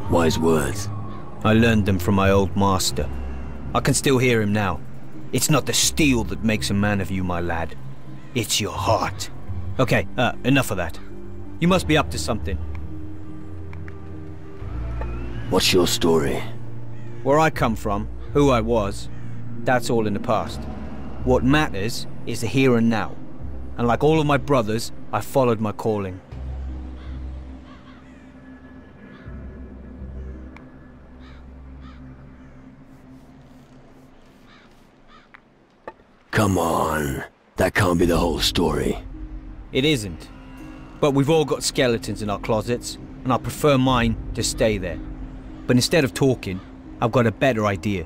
Wise words. I learned them from my old master. I can still hear him now. It's not the steel that makes a man of you, my lad. It's your heart. Okay, enough of that. You must be up to something. What's your story? Where I come from, who I was, that's all in the past. What matters is the here and now. And like all of my brothers, I followed my calling. Come on. That can't be the whole story. It isn't. But we've all got skeletons in our closets, and I prefer mine to stay there. But instead of talking, I've got a better idea.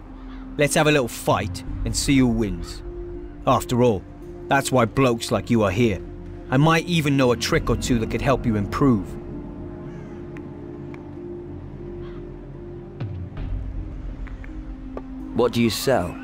Let's have a little fight and see who wins. After all, that's why blokes like you are here. I might even know a trick or two that could help you improve. What do you sell?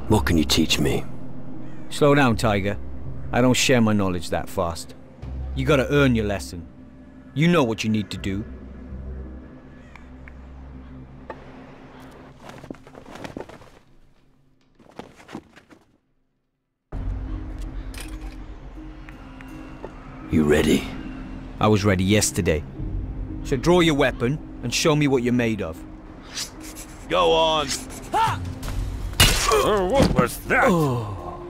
What can you teach me? Slow down, Tiger. I don't share my knowledge that fast. You gotta earn your lesson. You know what you need to do. You ready? I was ready yesterday. So draw your weapon and show me what you're made of. Go on. Ha! Oh, what was that? Oh.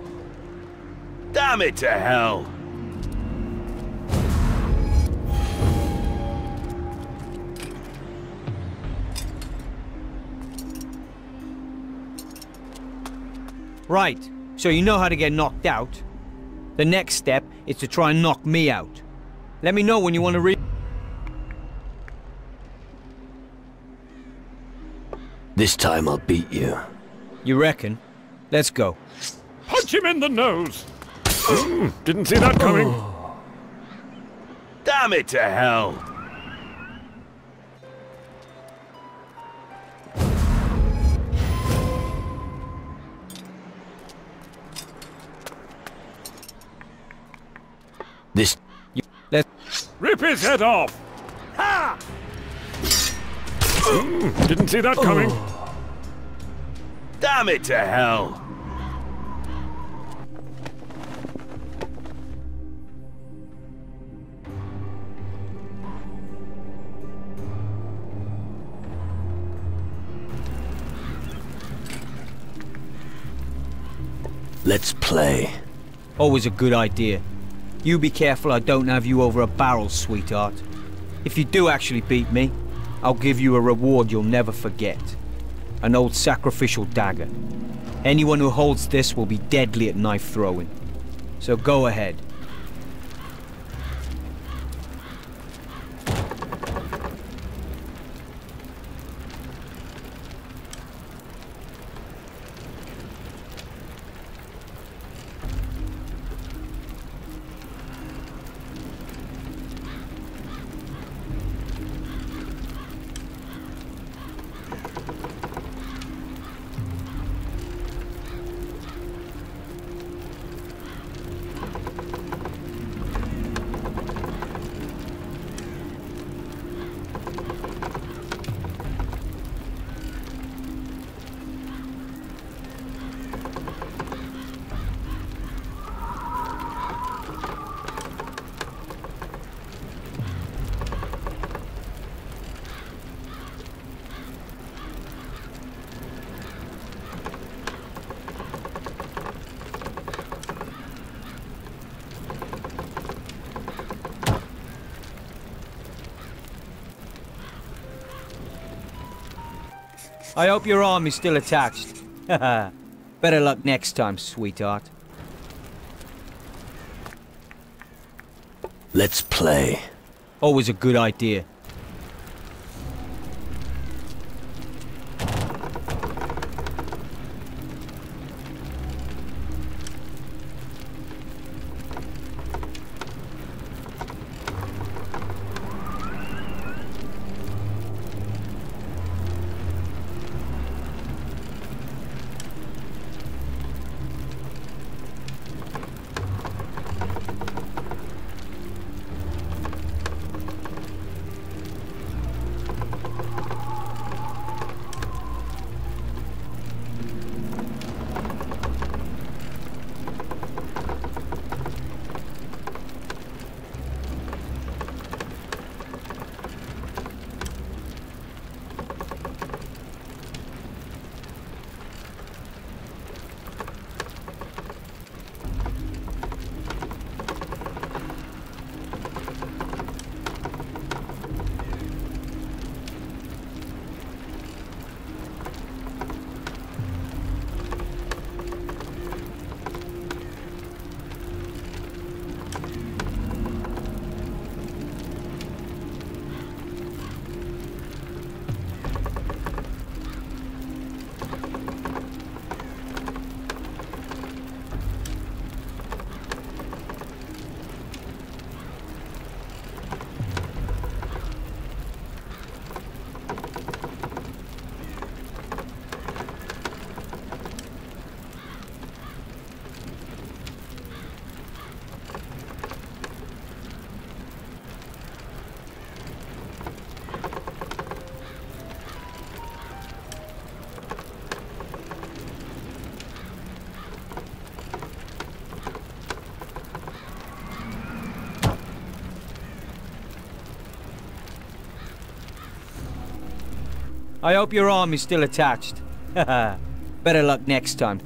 Damn it to hell. Right, so you know how to get knocked out. The next step is to try and knock me out. Let me know when you want to read. This time I'll beat you. You reckon? Let's go. Punch him in the nose. Didn't see that coming. Damn it to hell. This... Let's... Rip his head off. Ha! Didn't see that coming. Damn it to hell. Let's play. Always a good idea. You be careful I don't have you over a barrel, sweetheart. If you do actually beat me, I'll give you a reward you'll never forget. An old sacrificial dagger. Anyone who holds this will be deadly at knife throwing. So go ahead. I hope your arm is still attached. Better luck next time, sweetheart. Let's play. Always a good idea. I hope your arm is still attached. Better luck next time.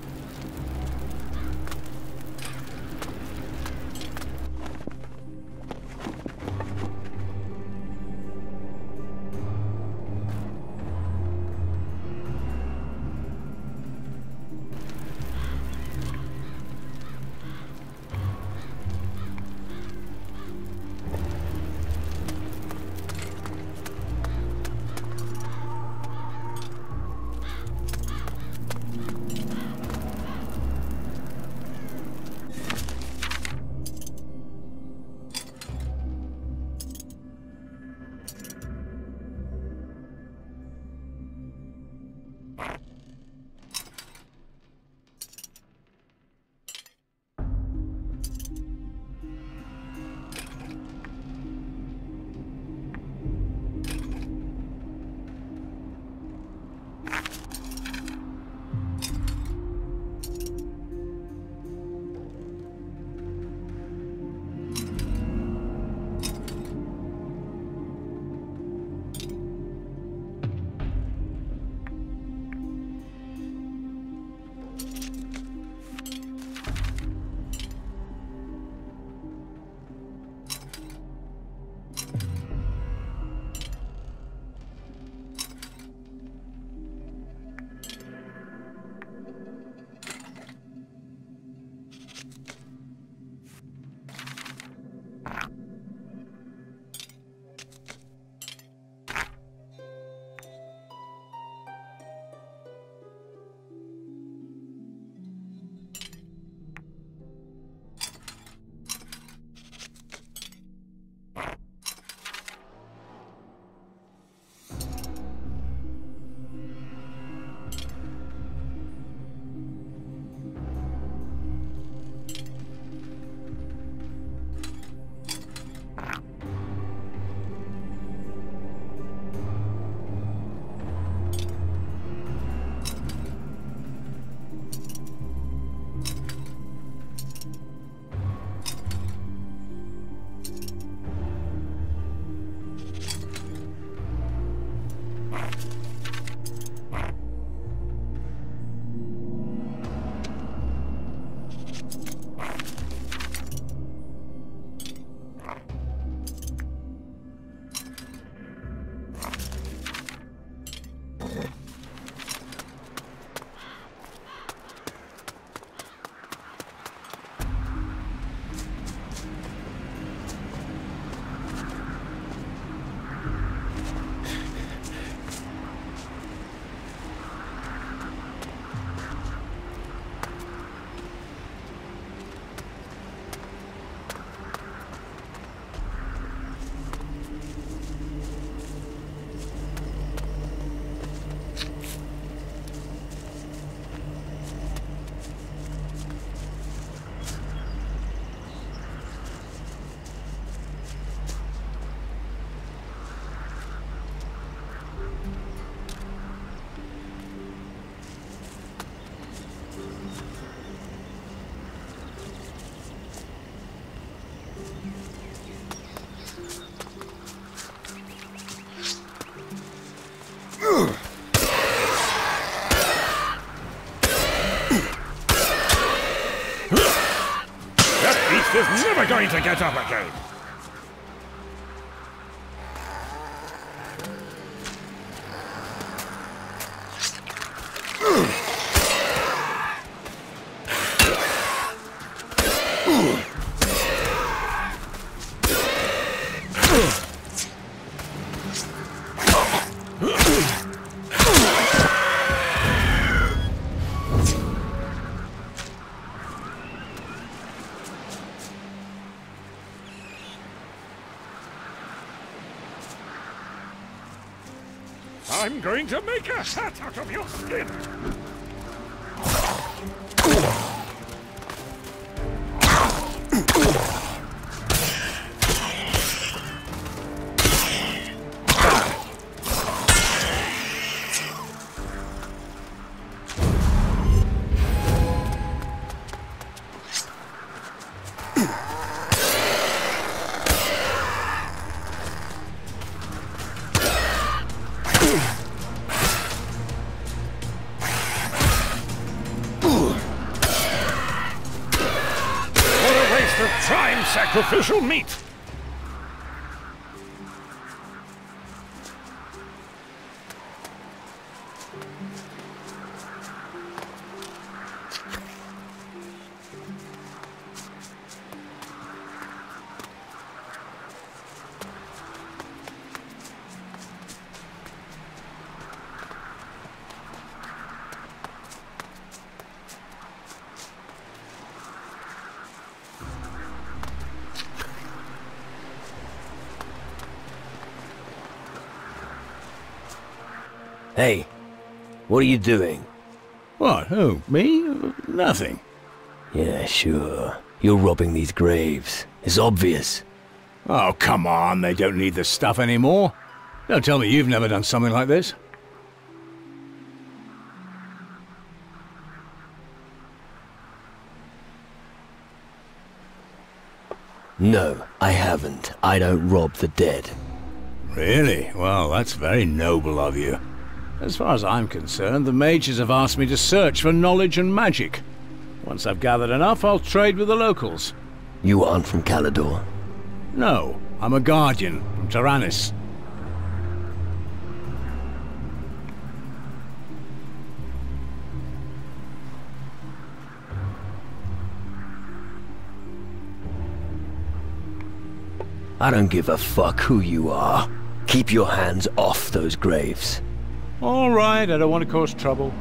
Is never going to get up again. I'm going to make a hat out of your skin! my sacrificial meat! Hey, what are you doing? What? Who? Me? Nothing. Yeah, sure. You're robbing these graves. It's obvious. Oh, come on. They don't need the stuff anymore. Don't tell me you've never done something like this. No, I haven't. I don't rob the dead. Really? Well, that's very noble of you. As far as I'm concerned, the mages have asked me to search for knowledge and magic. Once I've gathered enough, I'll trade with the locals. You aren't from Caladur? No, I'm a guardian from Taranis. I don't give a fuck who you are. Keep your hands off those graves. All right, I don't want to cause trouble.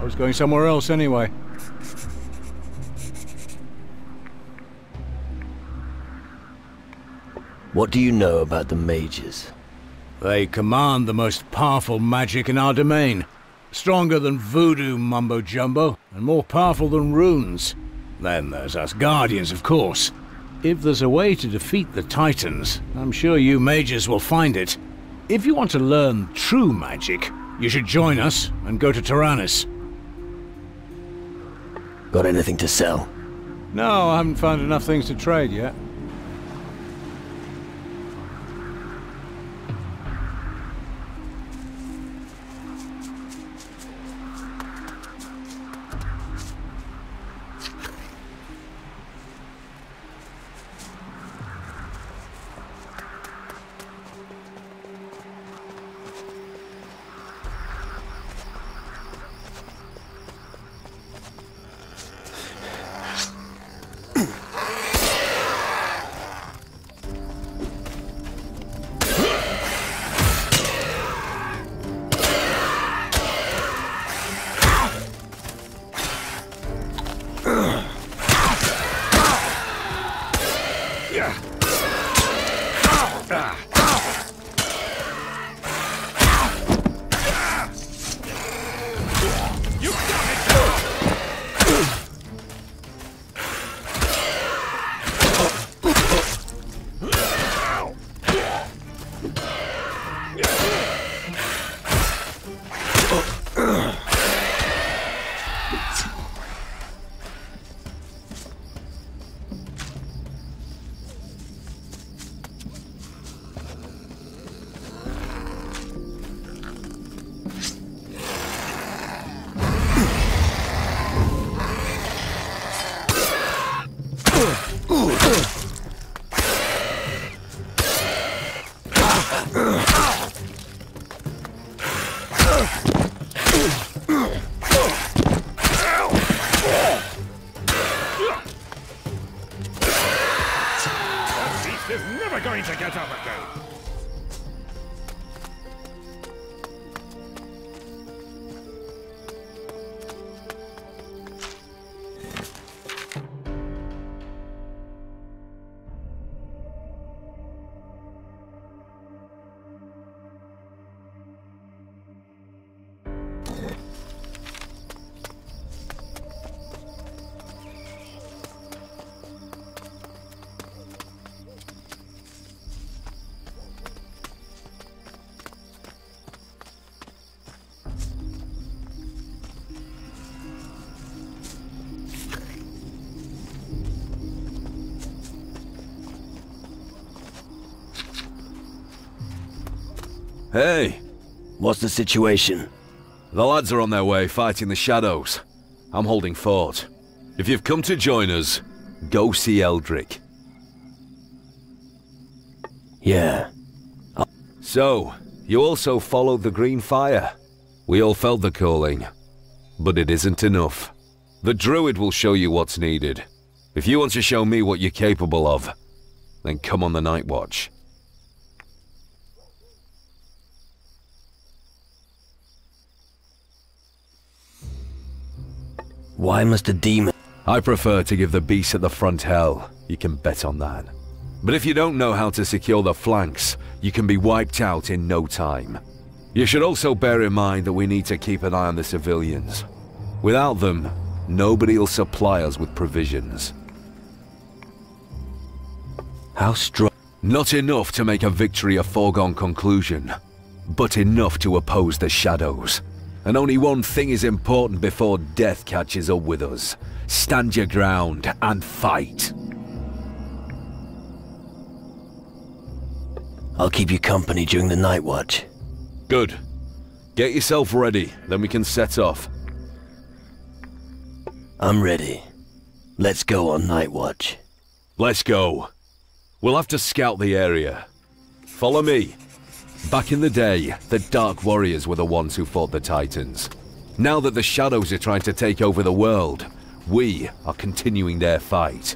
I was going somewhere else anyway. What do you know about the mages? They command the most powerful magic in our domain. Stronger than voodoo mumbo-jumbo, and more powerful than runes. Then there's us guardians, of course. If there's a way to defeat the Titans, I'm sure you mages will find it. If you want to learn true magic, you should join us and go to Taranis. Got anything to sell? No, I haven't found enough things to trade yet. Hey! What's the situation? The lads are on their way fighting the shadows. I'm holding fort. If you've come to join us, go see Eldrick. Yeah. So, you also followed the green fire. We all felt the calling. But it isn't enough. The druid will show you what's needed. If you want to show me what you're capable of, then come on the night watch. Why must a demon... I prefer to give the beast at the front hell. You can bet on that. But if you don't know how to secure the flanks, you can be wiped out in no time. You should also bear in mind that we need to keep an eye on the civilians. Without them, nobody will supply us with provisions. How strong? Not enough to make a victory a foregone conclusion, but enough to oppose the shadows. And only one thing is important before death catches up with us. Stand your ground and fight. I'll keep you company during the night watch. Good. Get yourself ready, then we can set off. I'm ready. Let's go on night watch. Let's go. We'll have to scout the area. Follow me. Back in the day, the Dark Warriors were the ones who fought the Titans. Now that the Shadows are trying to take over the world, we are continuing their fight.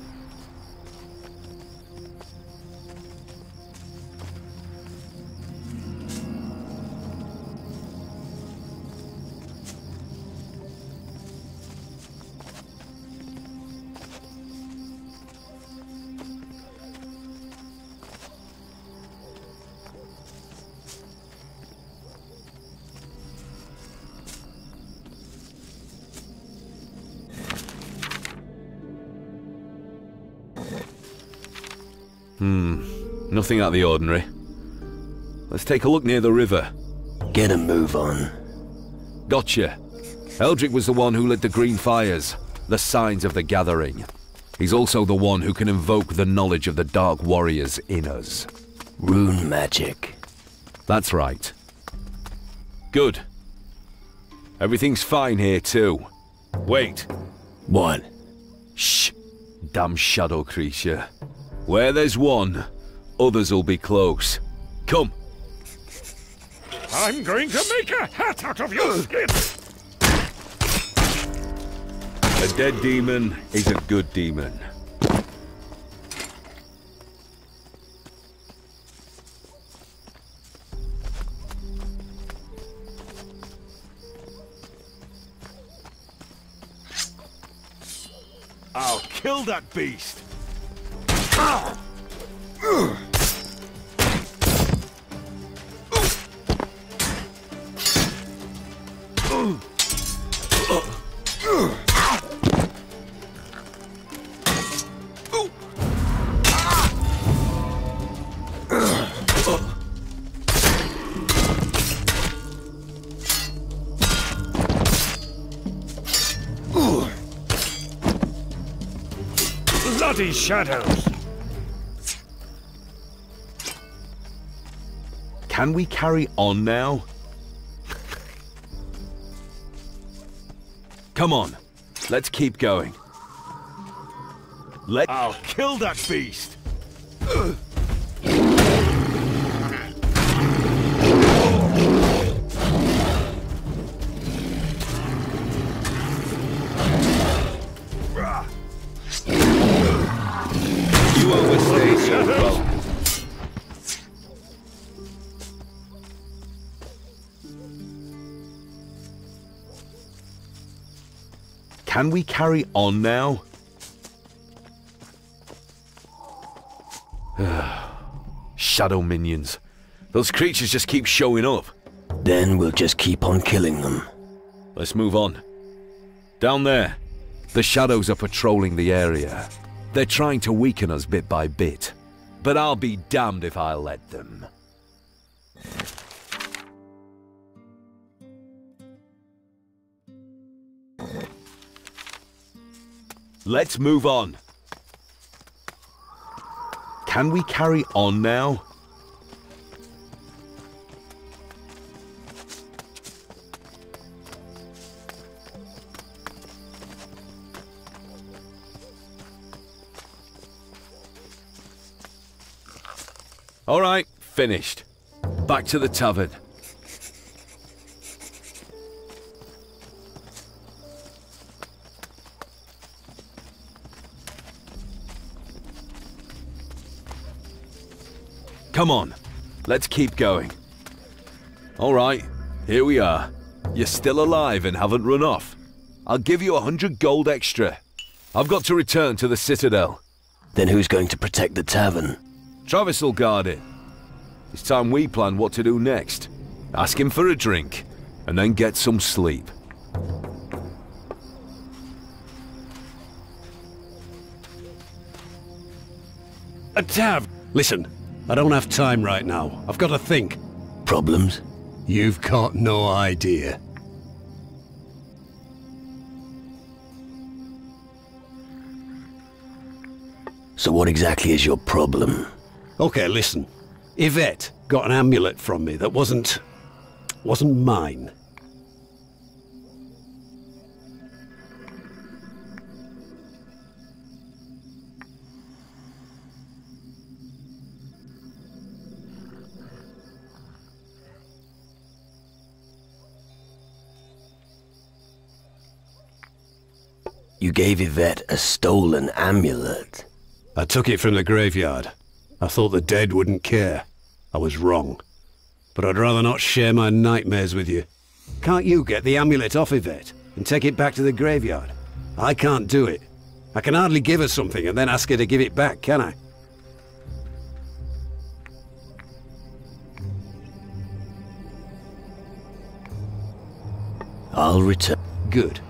Nothing out of the ordinary. Let's take a look near the river. Get a move on. Gotcha. Eldrick was the one who lit the green fires, the signs of the gathering. He's also the one who can invoke the knowledge of the Dark Warriors in us. Rune magic. That's right. Good. Everything's fine here too. Wait. What? Shh. Damn shadow creature. Where there's one, others will be close. Come. I'm going to make a hat out of your skin! A dead demon is a good demon. I'll kill that beast! Bloody shadows! Can we carry on now? Come on, let's keep going. I'll kill that beast! You overstayed your welcome. Can we carry on now? Shadow minions. Those creatures just keep showing up. Then we'll just keep on killing them. Let's move on. Down there, the shadows are patrolling the area. They're trying to weaken us bit by bit. But I'll be damned if I let them. Let's move on. Can we carry on now? Alright, finished. Back to the tavern. Come on, let's keep going. Alright, here we are. You're still alive and haven't run off. I'll give you 100 gold extra. I've got to return to the Citadel. Then who's going to protect the tavern? Travis will guard it. It's time we plan what to do next. Ask him for a drink, and then get some sleep. A tav. Listen, I don't have time right now. I've got to think. Problems? You've got no idea. So what exactly is your problem? Okay, listen. Yvette got an amulet from me that wasn't mine. You gave Yvette a stolen amulet. I took it from the graveyard. I thought the dead wouldn't care. I was wrong. But I'd rather not share my nightmares with you. Can't you get the amulet off Yvette and take it back to the graveyard? I can't do it. I can hardly give her something and then ask her to give it back, can I? I'll return. Good.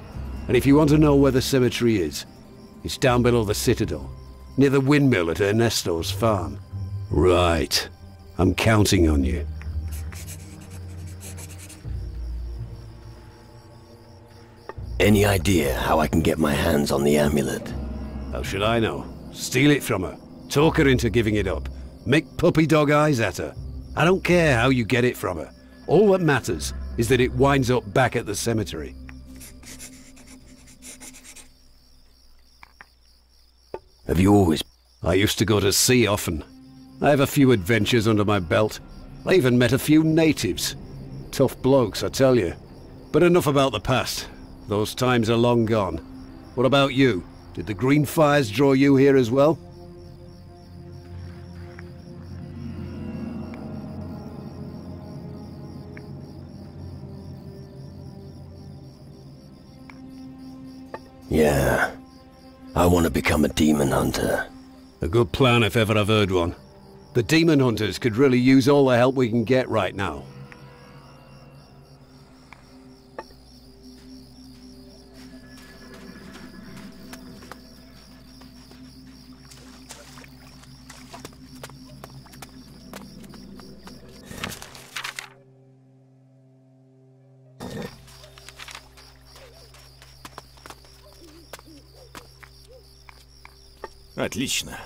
And if you want to know where the cemetery is, it's down below the Citadel, near the windmill at Ernesto's farm. Right. I'm counting on you. Any idea how I can get my hands on the amulet? How should I know? Steal it from her. Talk her into giving it up. Make puppy dog eyes at her. I don't care how you get it from her. All that matters is that it winds up back at the cemetery. Have you always... I used to go to sea often. I have a few adventures under my belt. I even met a few natives. Tough blokes, I tell you. But enough about the past. Those times are long gone. What about you? Did the green fires draw you here as well? Yeah. I want to become a demon hunter. A good plan if ever I've heard one. The demon hunters could really use all the help we can get right now. Отлично.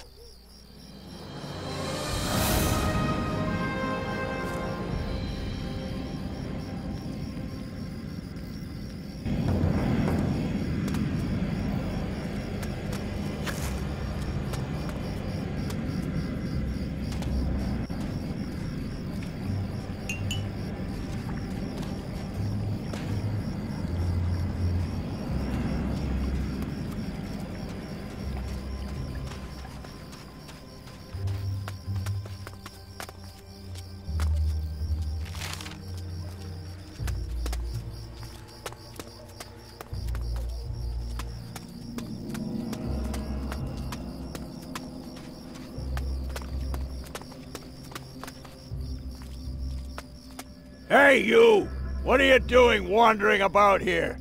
Hey, you! What are you doing wandering about here?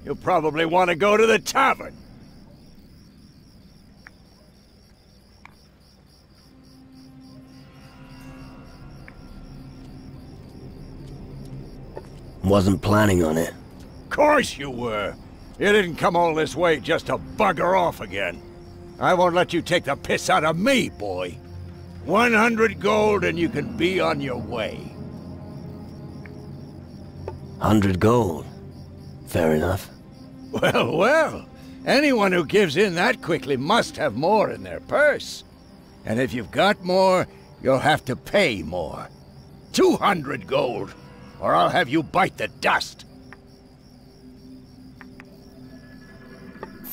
You probably want to go to the tavern. Wasn't planning on it. Course you were. You didn't come all this way just to bugger off again. I won't let you take the piss out of me, boy. 100 gold and you can be on your way. 100 gold. Fair enough. Well, well. Anyone who gives in that quickly must have more in their purse. And if you've got more, You'll have to pay more. 200 gold, or I'll have you bite the dust.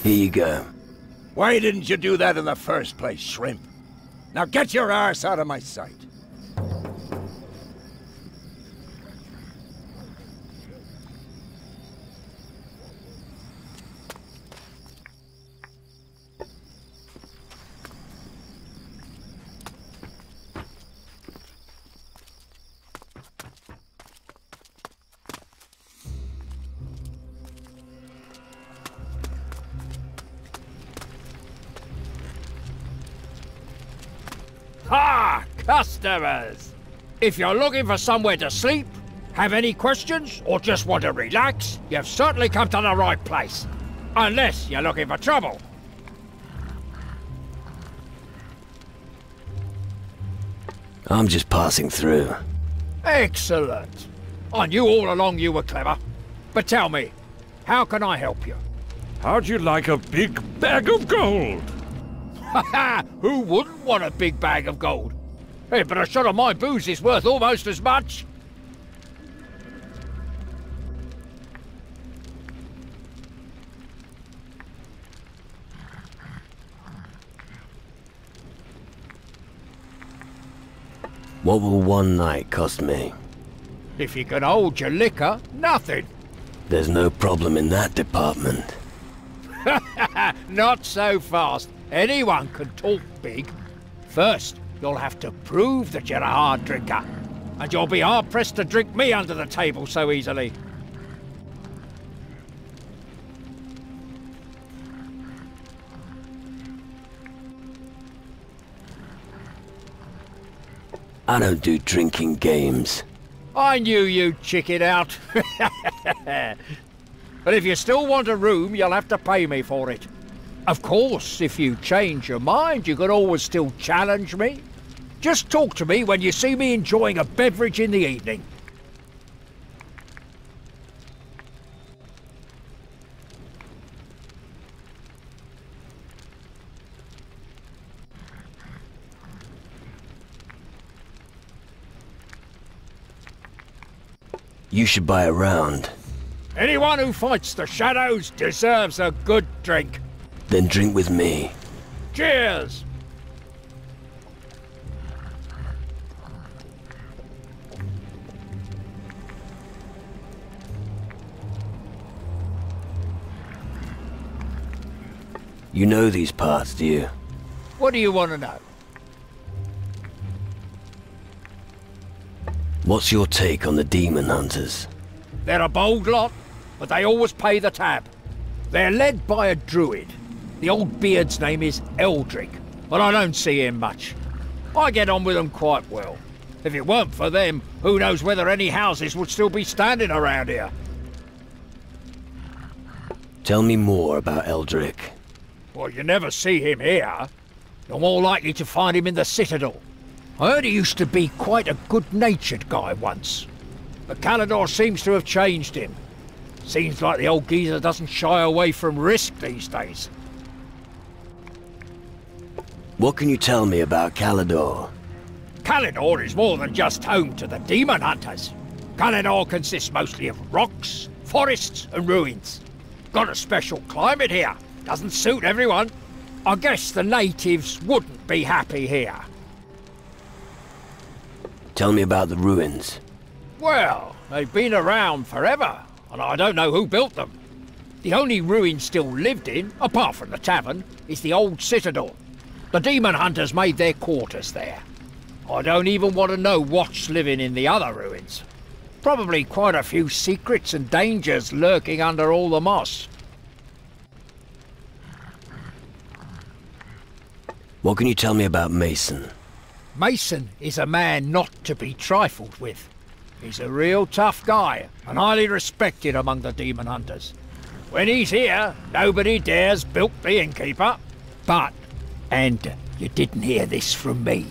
Here you go. Why didn't you do that in the first place, shrimp? Now get your arse out of my sight. Ha! Customers! If you're looking for somewhere to sleep, have any questions, or just want to relax, you've certainly come to the right place. Unless you're looking for trouble. I'm just passing through. Excellent. I knew all along you were clever. But tell me, how can I help you? How'd you like a big bag of gold? Ha ha! Who wouldn't want a big bag of gold? Hey, but a shot of my booze is worth almost as much. What will one night cost me? If you can hold your liquor, nothing. There's no problem in that department. Not so fast. Anyone can talk big. First, you'll have to prove that you're a hard drinker. And you'll be hard-pressed to drink me under the table so easily. I don't do drinking games. I knew you'd chick it out. But if you still want a room, you'll have to pay me for it. Of course, if you change your mind, you can always still challenge me. Just talk to me when you see me enjoying a beverage in the evening. You should buy a round. Anyone who fights the shadows deserves a good drink. Then drink with me. Cheers! You know these parts, do you? What do you want to know? What's your take on the demon hunters? They're a bold lot, but they always pay the tab. They're led by a druid. The old beard's name is Eldrick, but I don't see him much. I get on with them quite well. If it weren't for them, who knows whether any houses would still be standing around here. Tell me more about Eldrick. Well, you never see him here. You're more likely to find him in the Citadel. I heard he used to be quite a good-natured guy once. But Khalador seems to have changed him. Seems like the old geezer doesn't shy away from risk these days. What can you tell me about Khalador? Khalador is more than just home to the demon hunters. Khalador consists mostly of rocks, forests and ruins. Got a special climate here. Doesn't suit everyone. I guess the natives wouldn't be happy here. Tell me about the ruins. Well, they've been around forever, and I don't know who built them. The only ruin still lived in, apart from the tavern, is the old Citadel. The demon hunters made their quarters there. I don't even want to know what's living in the other ruins. Probably quite a few secrets and dangers lurking under all the moss. What can you tell me about Mason? Mason is a man not to be trifled with. He's a real tough guy, and highly respected among the demon hunters. When he's here, nobody dares bilk the innkeeper. But, and you didn't hear this from me,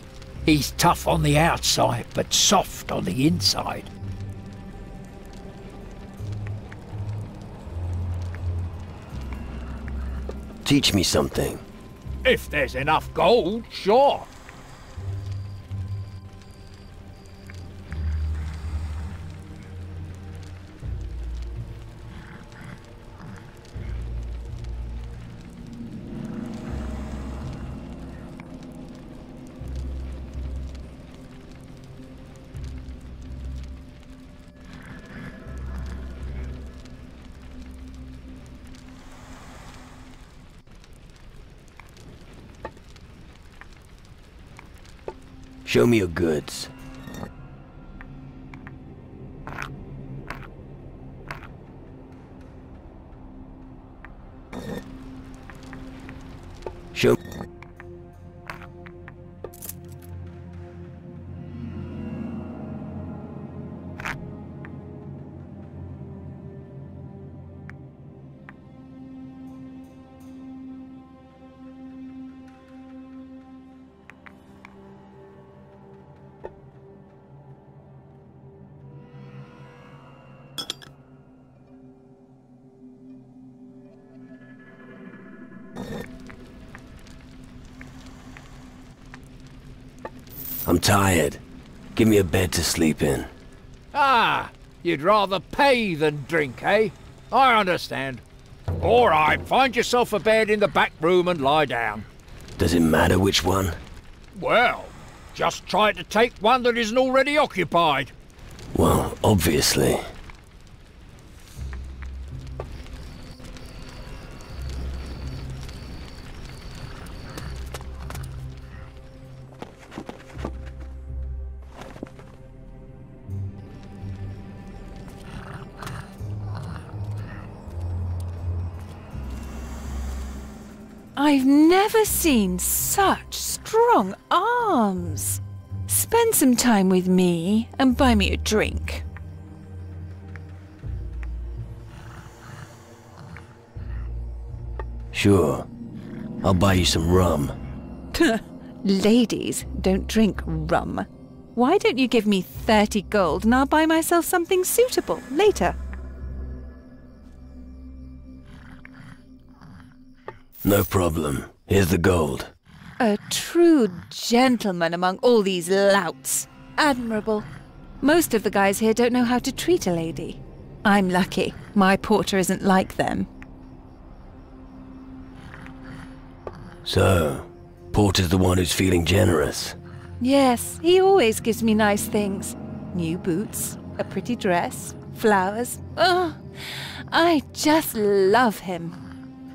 he's tough on the outside, but soft on the inside. Teach me something. If there's enough gold, sure. Show me your goods. Show. I'm tired. Give me a bed to sleep in. Ah, you'd rather pay than drink, eh? I understand. All right, find yourself a bed in the back room and lie down. Does it matter which one? Well, just try to take one that isn't already occupied. Well, obviously. I've never seen such strong arms. Spend some time with me and buy me a drink. Sure. I'll buy you some rum. Ladies don't drink rum. Why don't you give me 30 gold and I'll buy myself something suitable later? No problem. Here's the gold. A true gentleman among all these louts. Admirable. Most of the guys here don't know how to treat a lady. I'm lucky. My porter isn't like them. So, Porter's the one who's feeling generous. Yes, he always gives me nice things. New boots, a pretty dress, flowers. Oh, I just love him.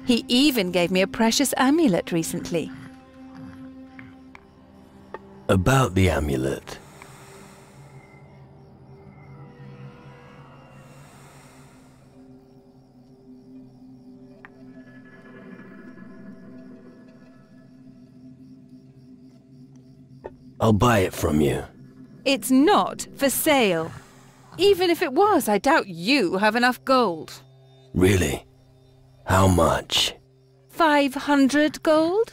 He even gave me a precious amulet recently. About the amulet. I'll buy it from you. It's not for sale. Even if it was, I doubt you have enough gold. Really? How much? 500 gold?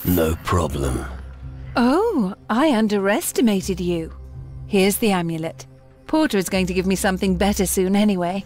No problem. Oh, I underestimated you. Here's the amulet. Porter is going to give me something better soon anyway.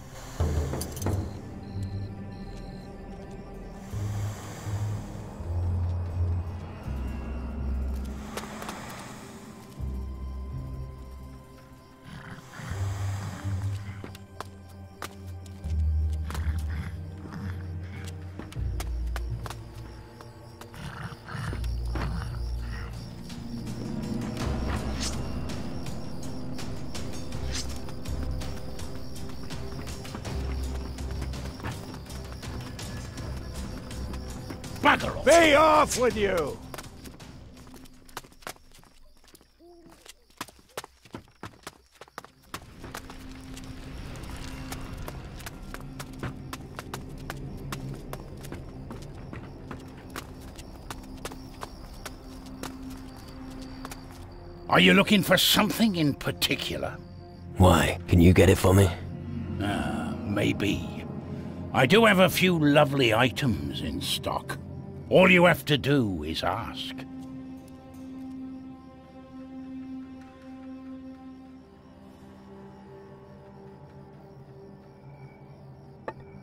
Bugger off! Be off with you! Are you looking for something in particular? Why? Can you get it for me? Maybe. I do have a few lovely items in stock. All you have to do is ask.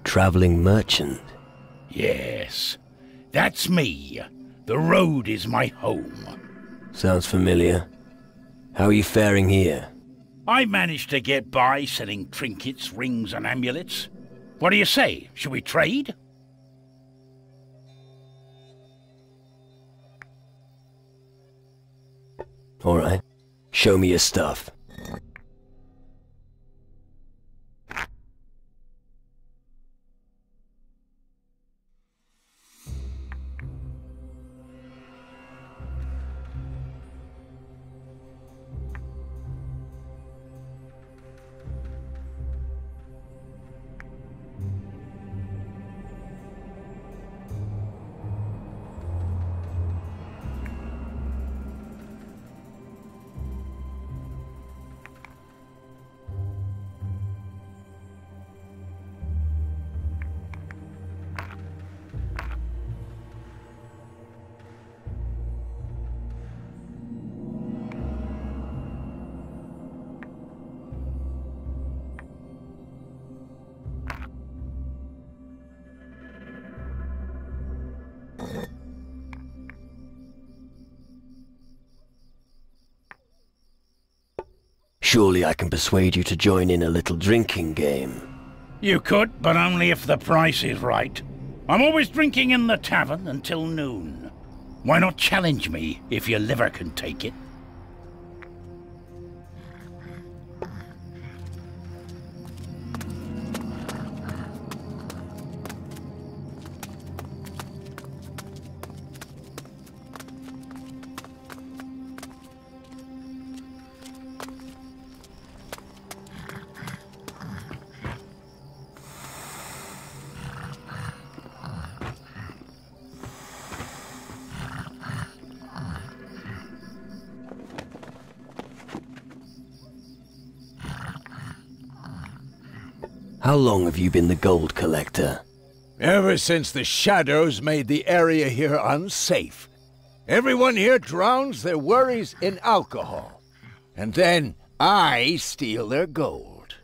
Traveling merchant? Yes. That's me. The road is my home. Sounds familiar. How are you faring here? I managed to get by selling trinkets, rings, and amulets. What do you say? Should we trade? All right. Show me your stuff. Surely I can persuade you to join in a little drinking game. You could, but only if the price is right. I'm always drinking in the tavern until noon. Why not challenge me if your liver can take it? How long have you been the gold collector? Ever since the shadows made the area here unsafe. Everyone here drowns their worries in alcohol. And then I steal their gold.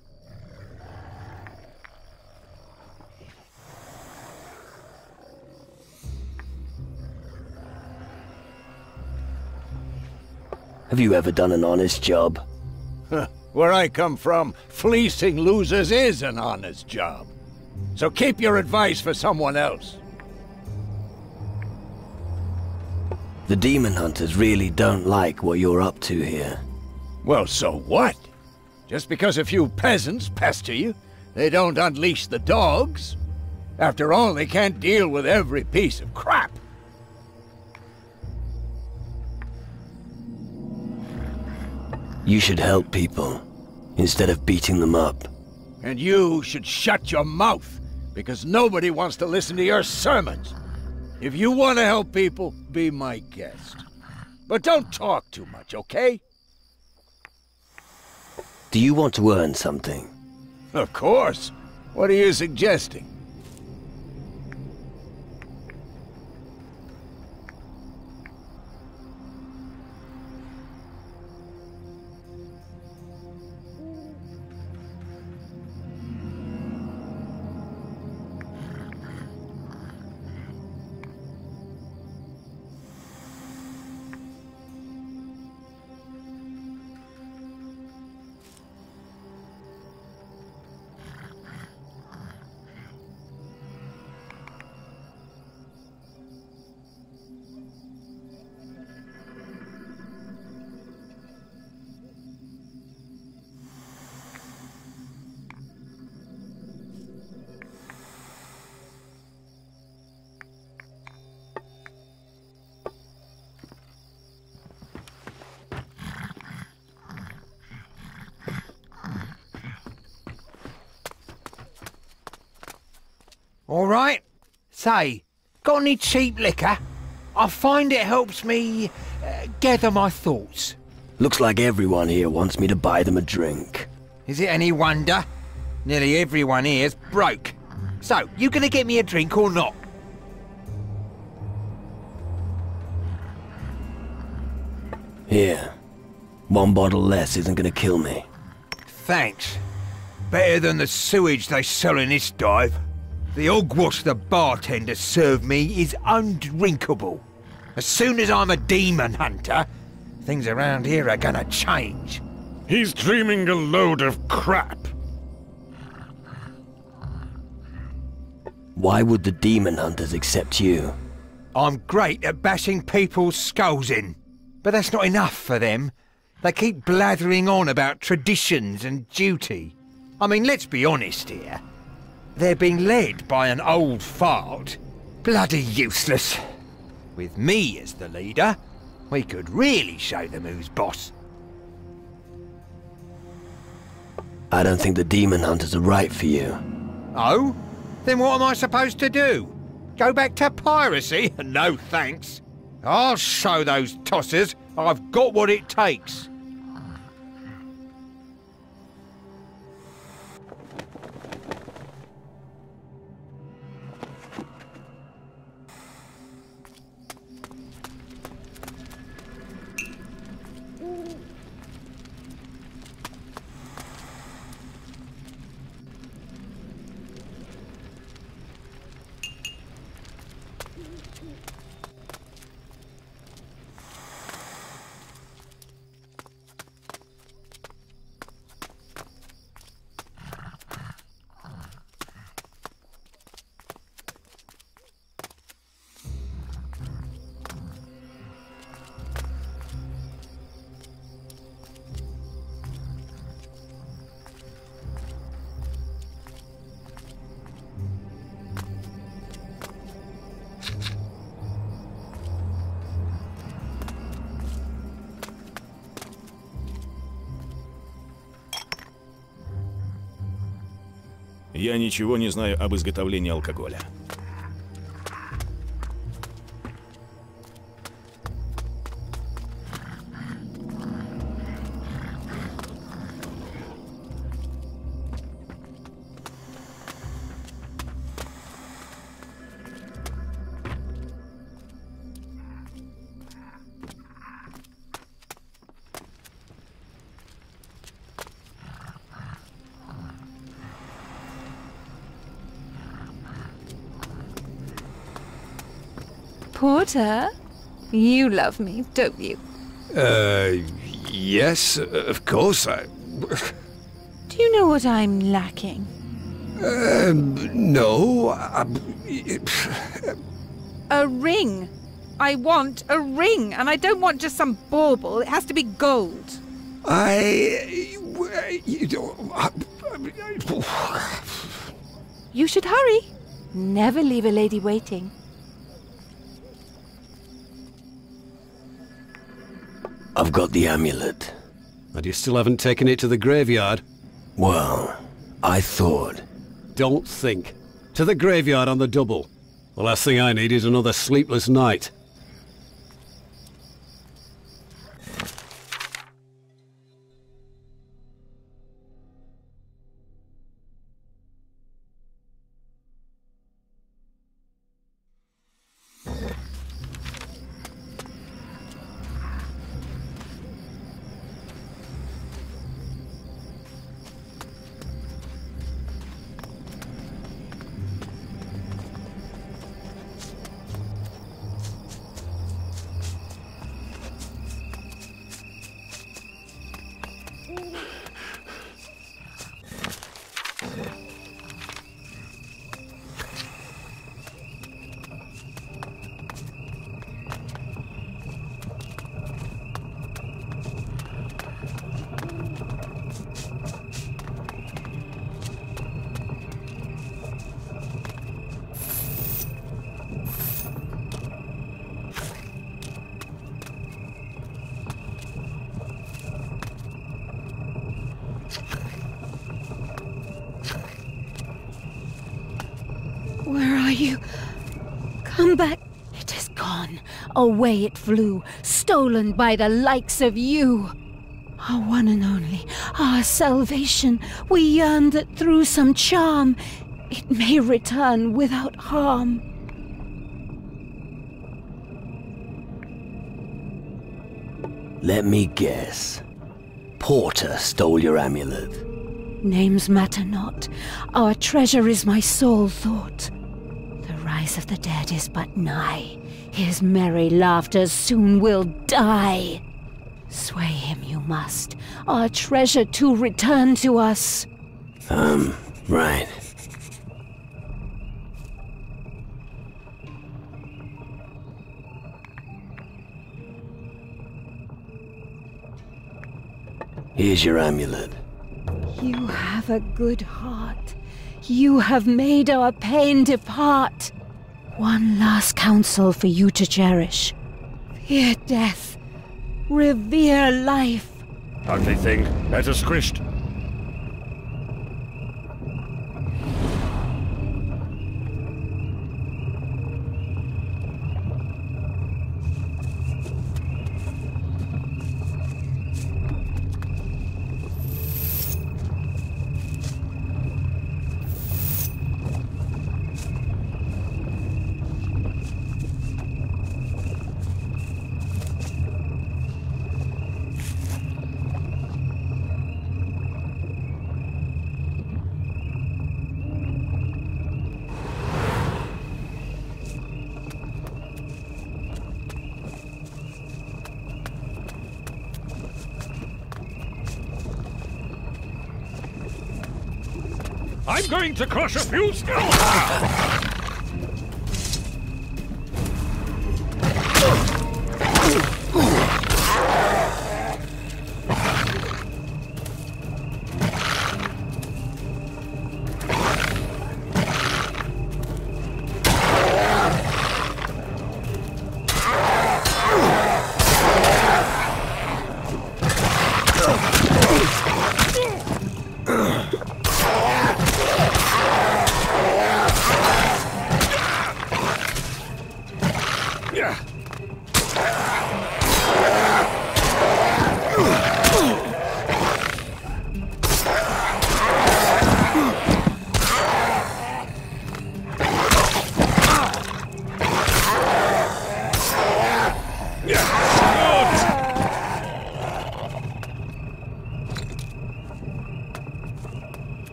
Have you ever done an honest job? Where I come from, fleecing losers is an honest job. So keep your advice for someone else. The demon hunters really don't like what you're up to here. Well, so what? Just because a few peasants pester you, they don't unleash the dogs. After all, they can't deal with every piece of crap. You should help people, instead of beating them up. And you should shut your mouth, because nobody wants to listen to your sermons. If you want to help people, be my guest. But don't talk too much, okay? Do you want to earn something? Of course. What are you suggesting? All right. Say, got any cheap liquor? I find it helps me gather my thoughts. Looks like everyone here wants me to buy them a drink. Is it any wonder? Nearly everyone here's broke. So, you gonna get me a drink or not? Here. One bottle less isn't gonna kill me. Thanks. Better than the sewage they sell in this dive. The hogwash the bartender served me is undrinkable. As soon as I'm a demon hunter, things around here are gonna change. He's dreaming a load of crap. Why would the demon hunters accept you? I'm great at bashing people's skulls in, but that's not enough for them. They keep blathering on about traditions and duty. I mean, let's be honest here. They're being led by an old fart. Bloody useless. With me as the leader, we could really show them who's boss. I don't think the demon hunters are right for you. Oh? Then what am I supposed to do? Go back to piracy? No thanks. I'll show those tossers I've got what it takes. Я ничего не знаю об изготовлении алкоголя. Porter, you love me, don't you? Yes, of course I... Do you know what I'm lacking? No, A ring. I want a ring, and I don't want just some bauble. It has to be gold. You should hurry. Never leave a lady waiting. I've got the amulet. And you still haven't taken it to the graveyard? Well, I thought... Don't think. To the graveyard on the double. The last thing I need is another sleepless night. Where are you? Come back. It is gone. Away it flew, stolen by the likes of you. Our one and only, our salvation. We yearned that through some charm, it may return without harm. Let me guess. Porter stole your amulet. Names matter not. Our treasure is my sole thought. The rise of the dead is but nigh. His merry laughter soon will die. Sway him you must, our treasure to return to us. Right. Here's your amulet. You have a good heart. You have made our pain depart. One last counsel for you to cherish. Fear death. Revere life. Ugly thing. Better squished. I'm going to crush a few skulls now!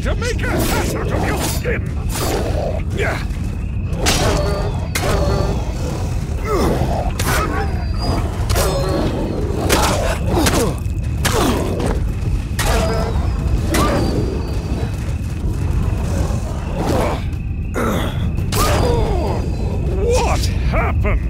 going to make a hat out of your skin! Yeah. What happened?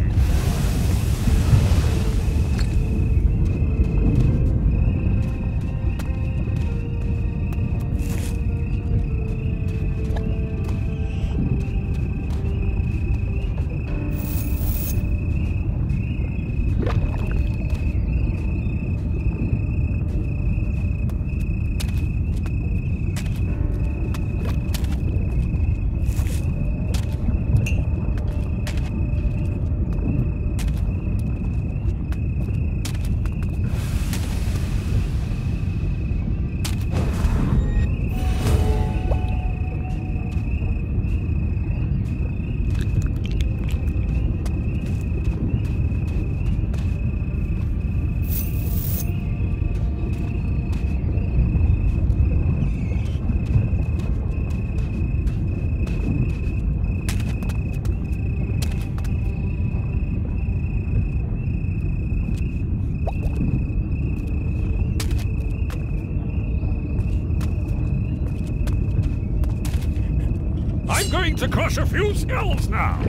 I'm going to crush a few skulls now.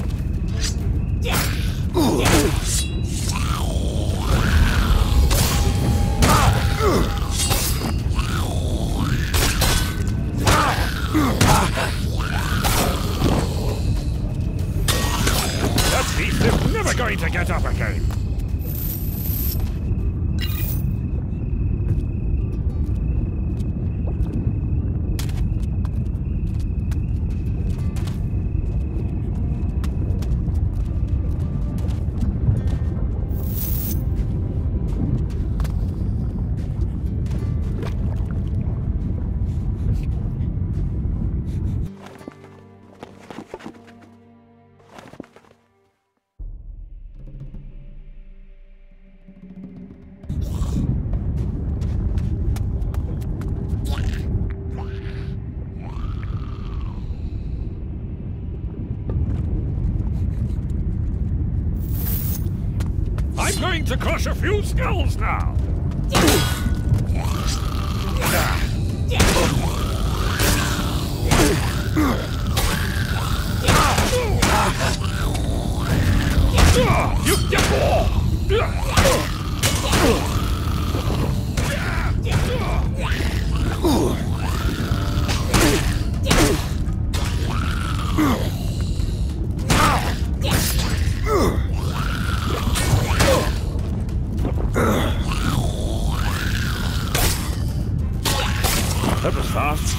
That beast is never going to get up again. I'm going to crush a few skulls now. You get more. That was fast.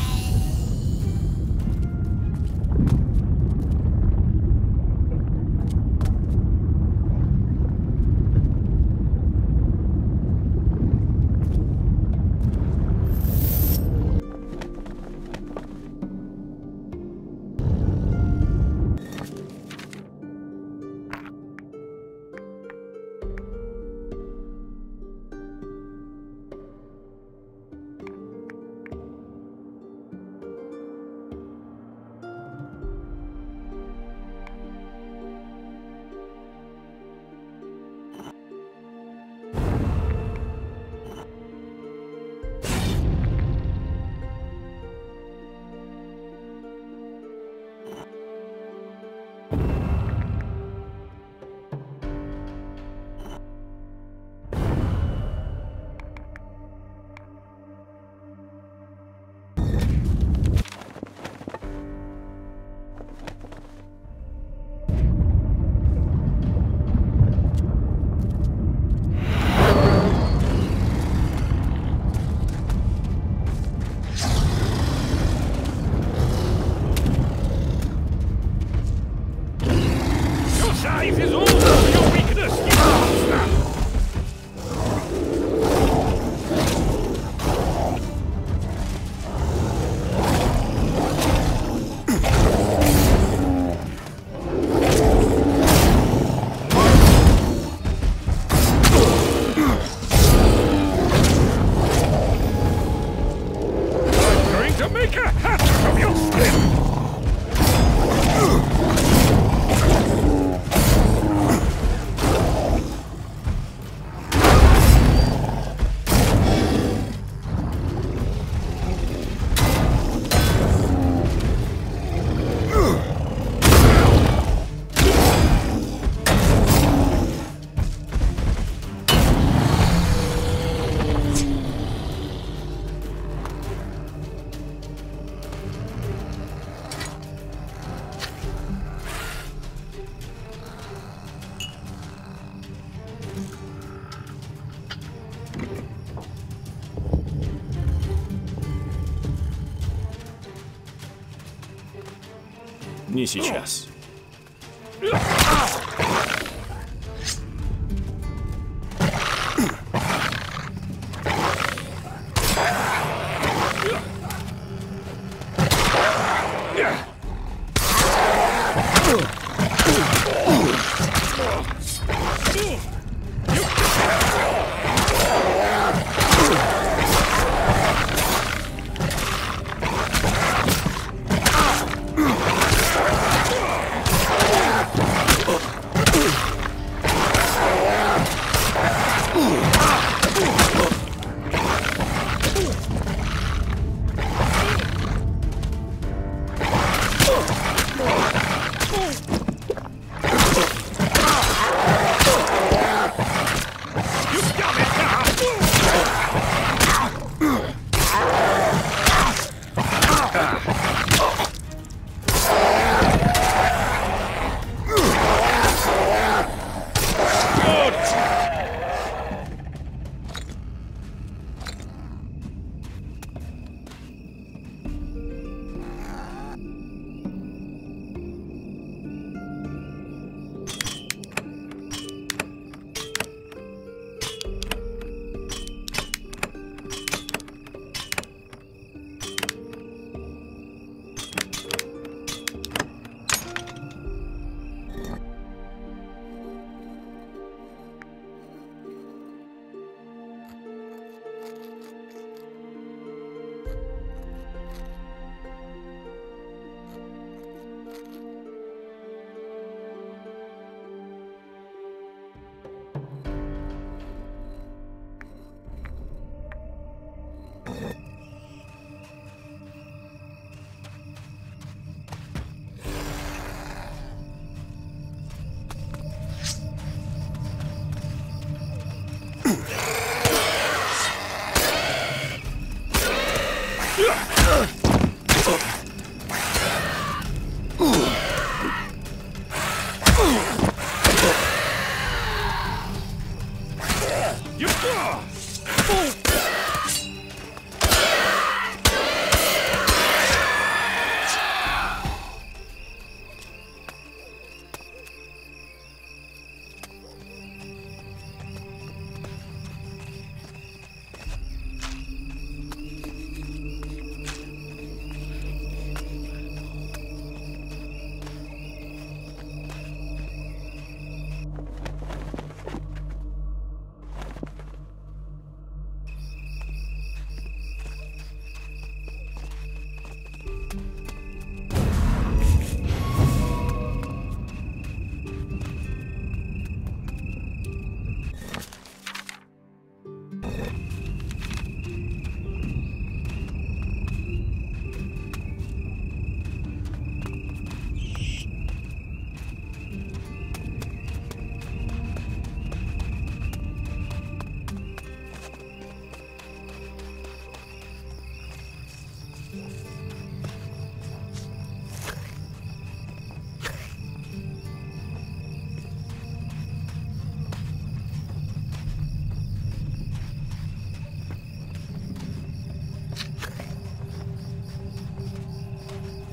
Не сейчас.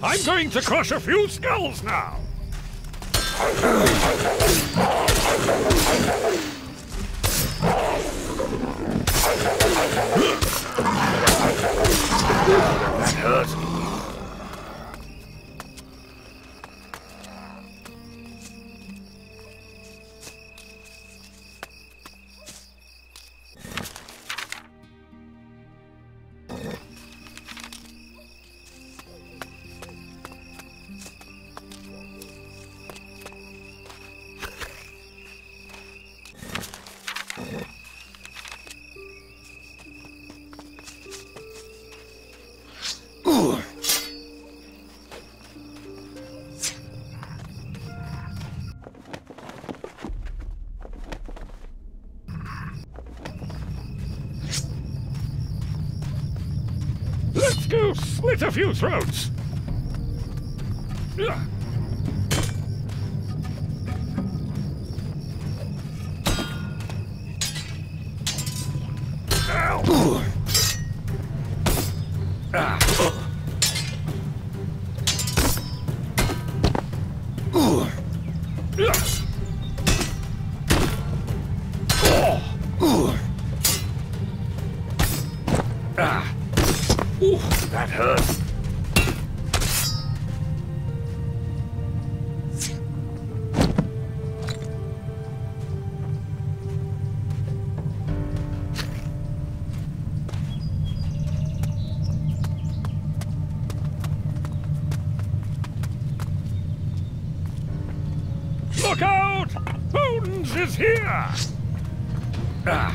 I'm going to crush a few skulls now! That hurt. Let's go slit a few throats! Look out! Bones is here! Ah.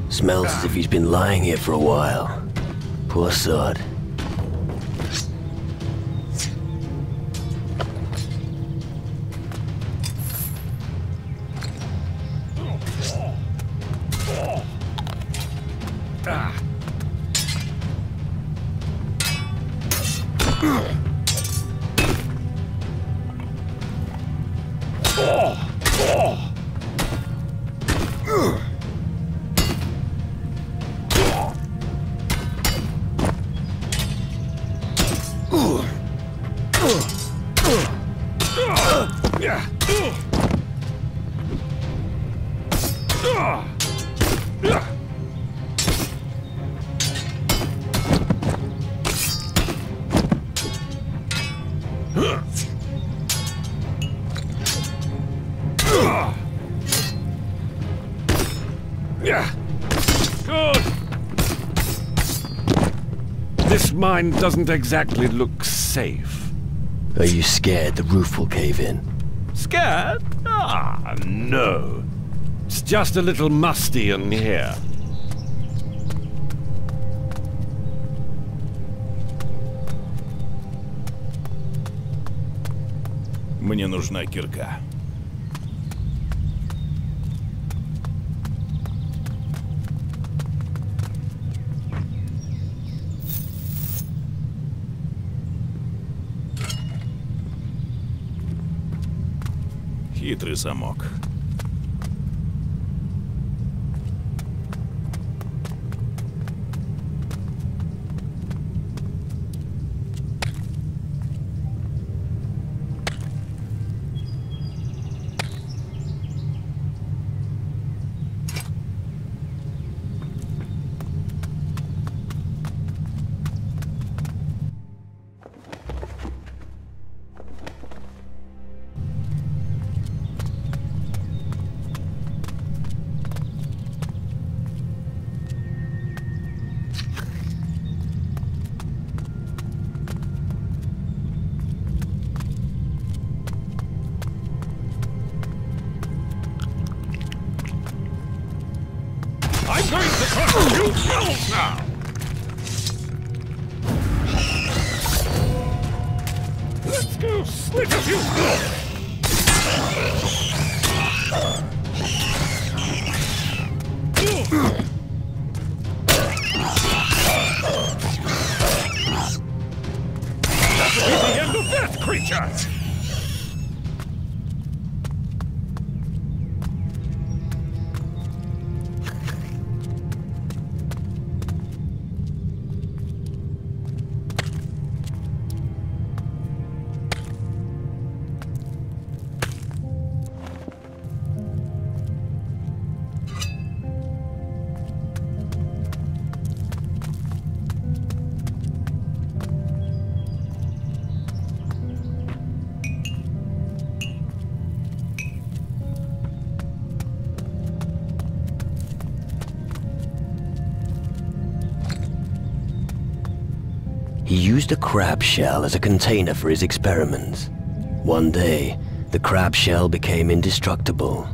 Smells as if he's been lying here for a while. Poor sod. This mine doesn't exactly look safe. Are you scared the roof will cave in? Scared? Ah, no. It's just a little musty in here. Мне нужна кирка. Хитрый замок. I'm going to crush a few shells now! Let's go slit a few throats! That will be the end of that creature! He used a crab shell as a container for his experiments. One day, the crab shell became indestructible.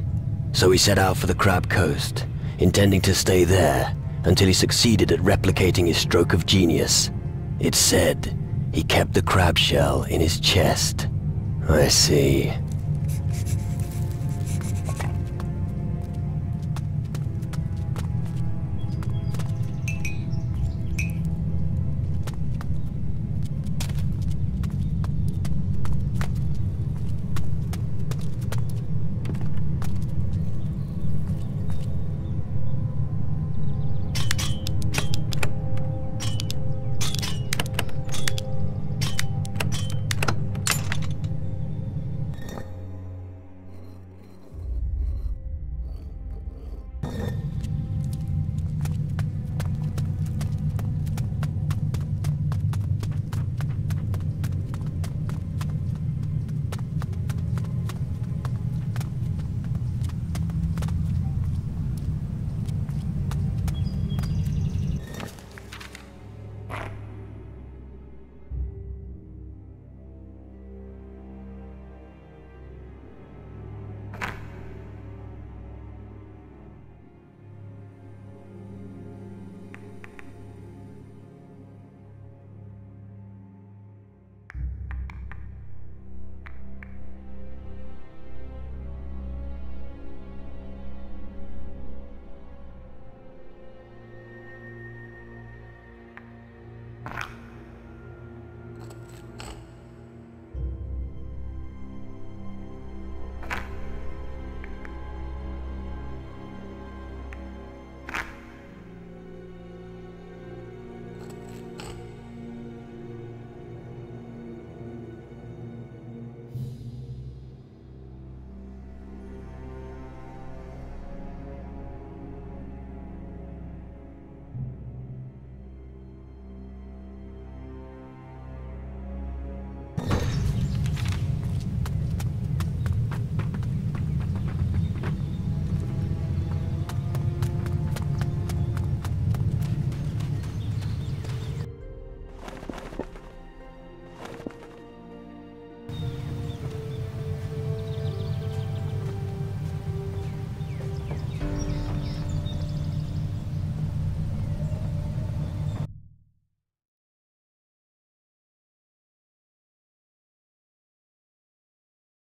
So he set out for the Crab Coast, intending to stay there until he succeeded at replicating his stroke of genius. It's said he kept the crab shell in his chest. I see.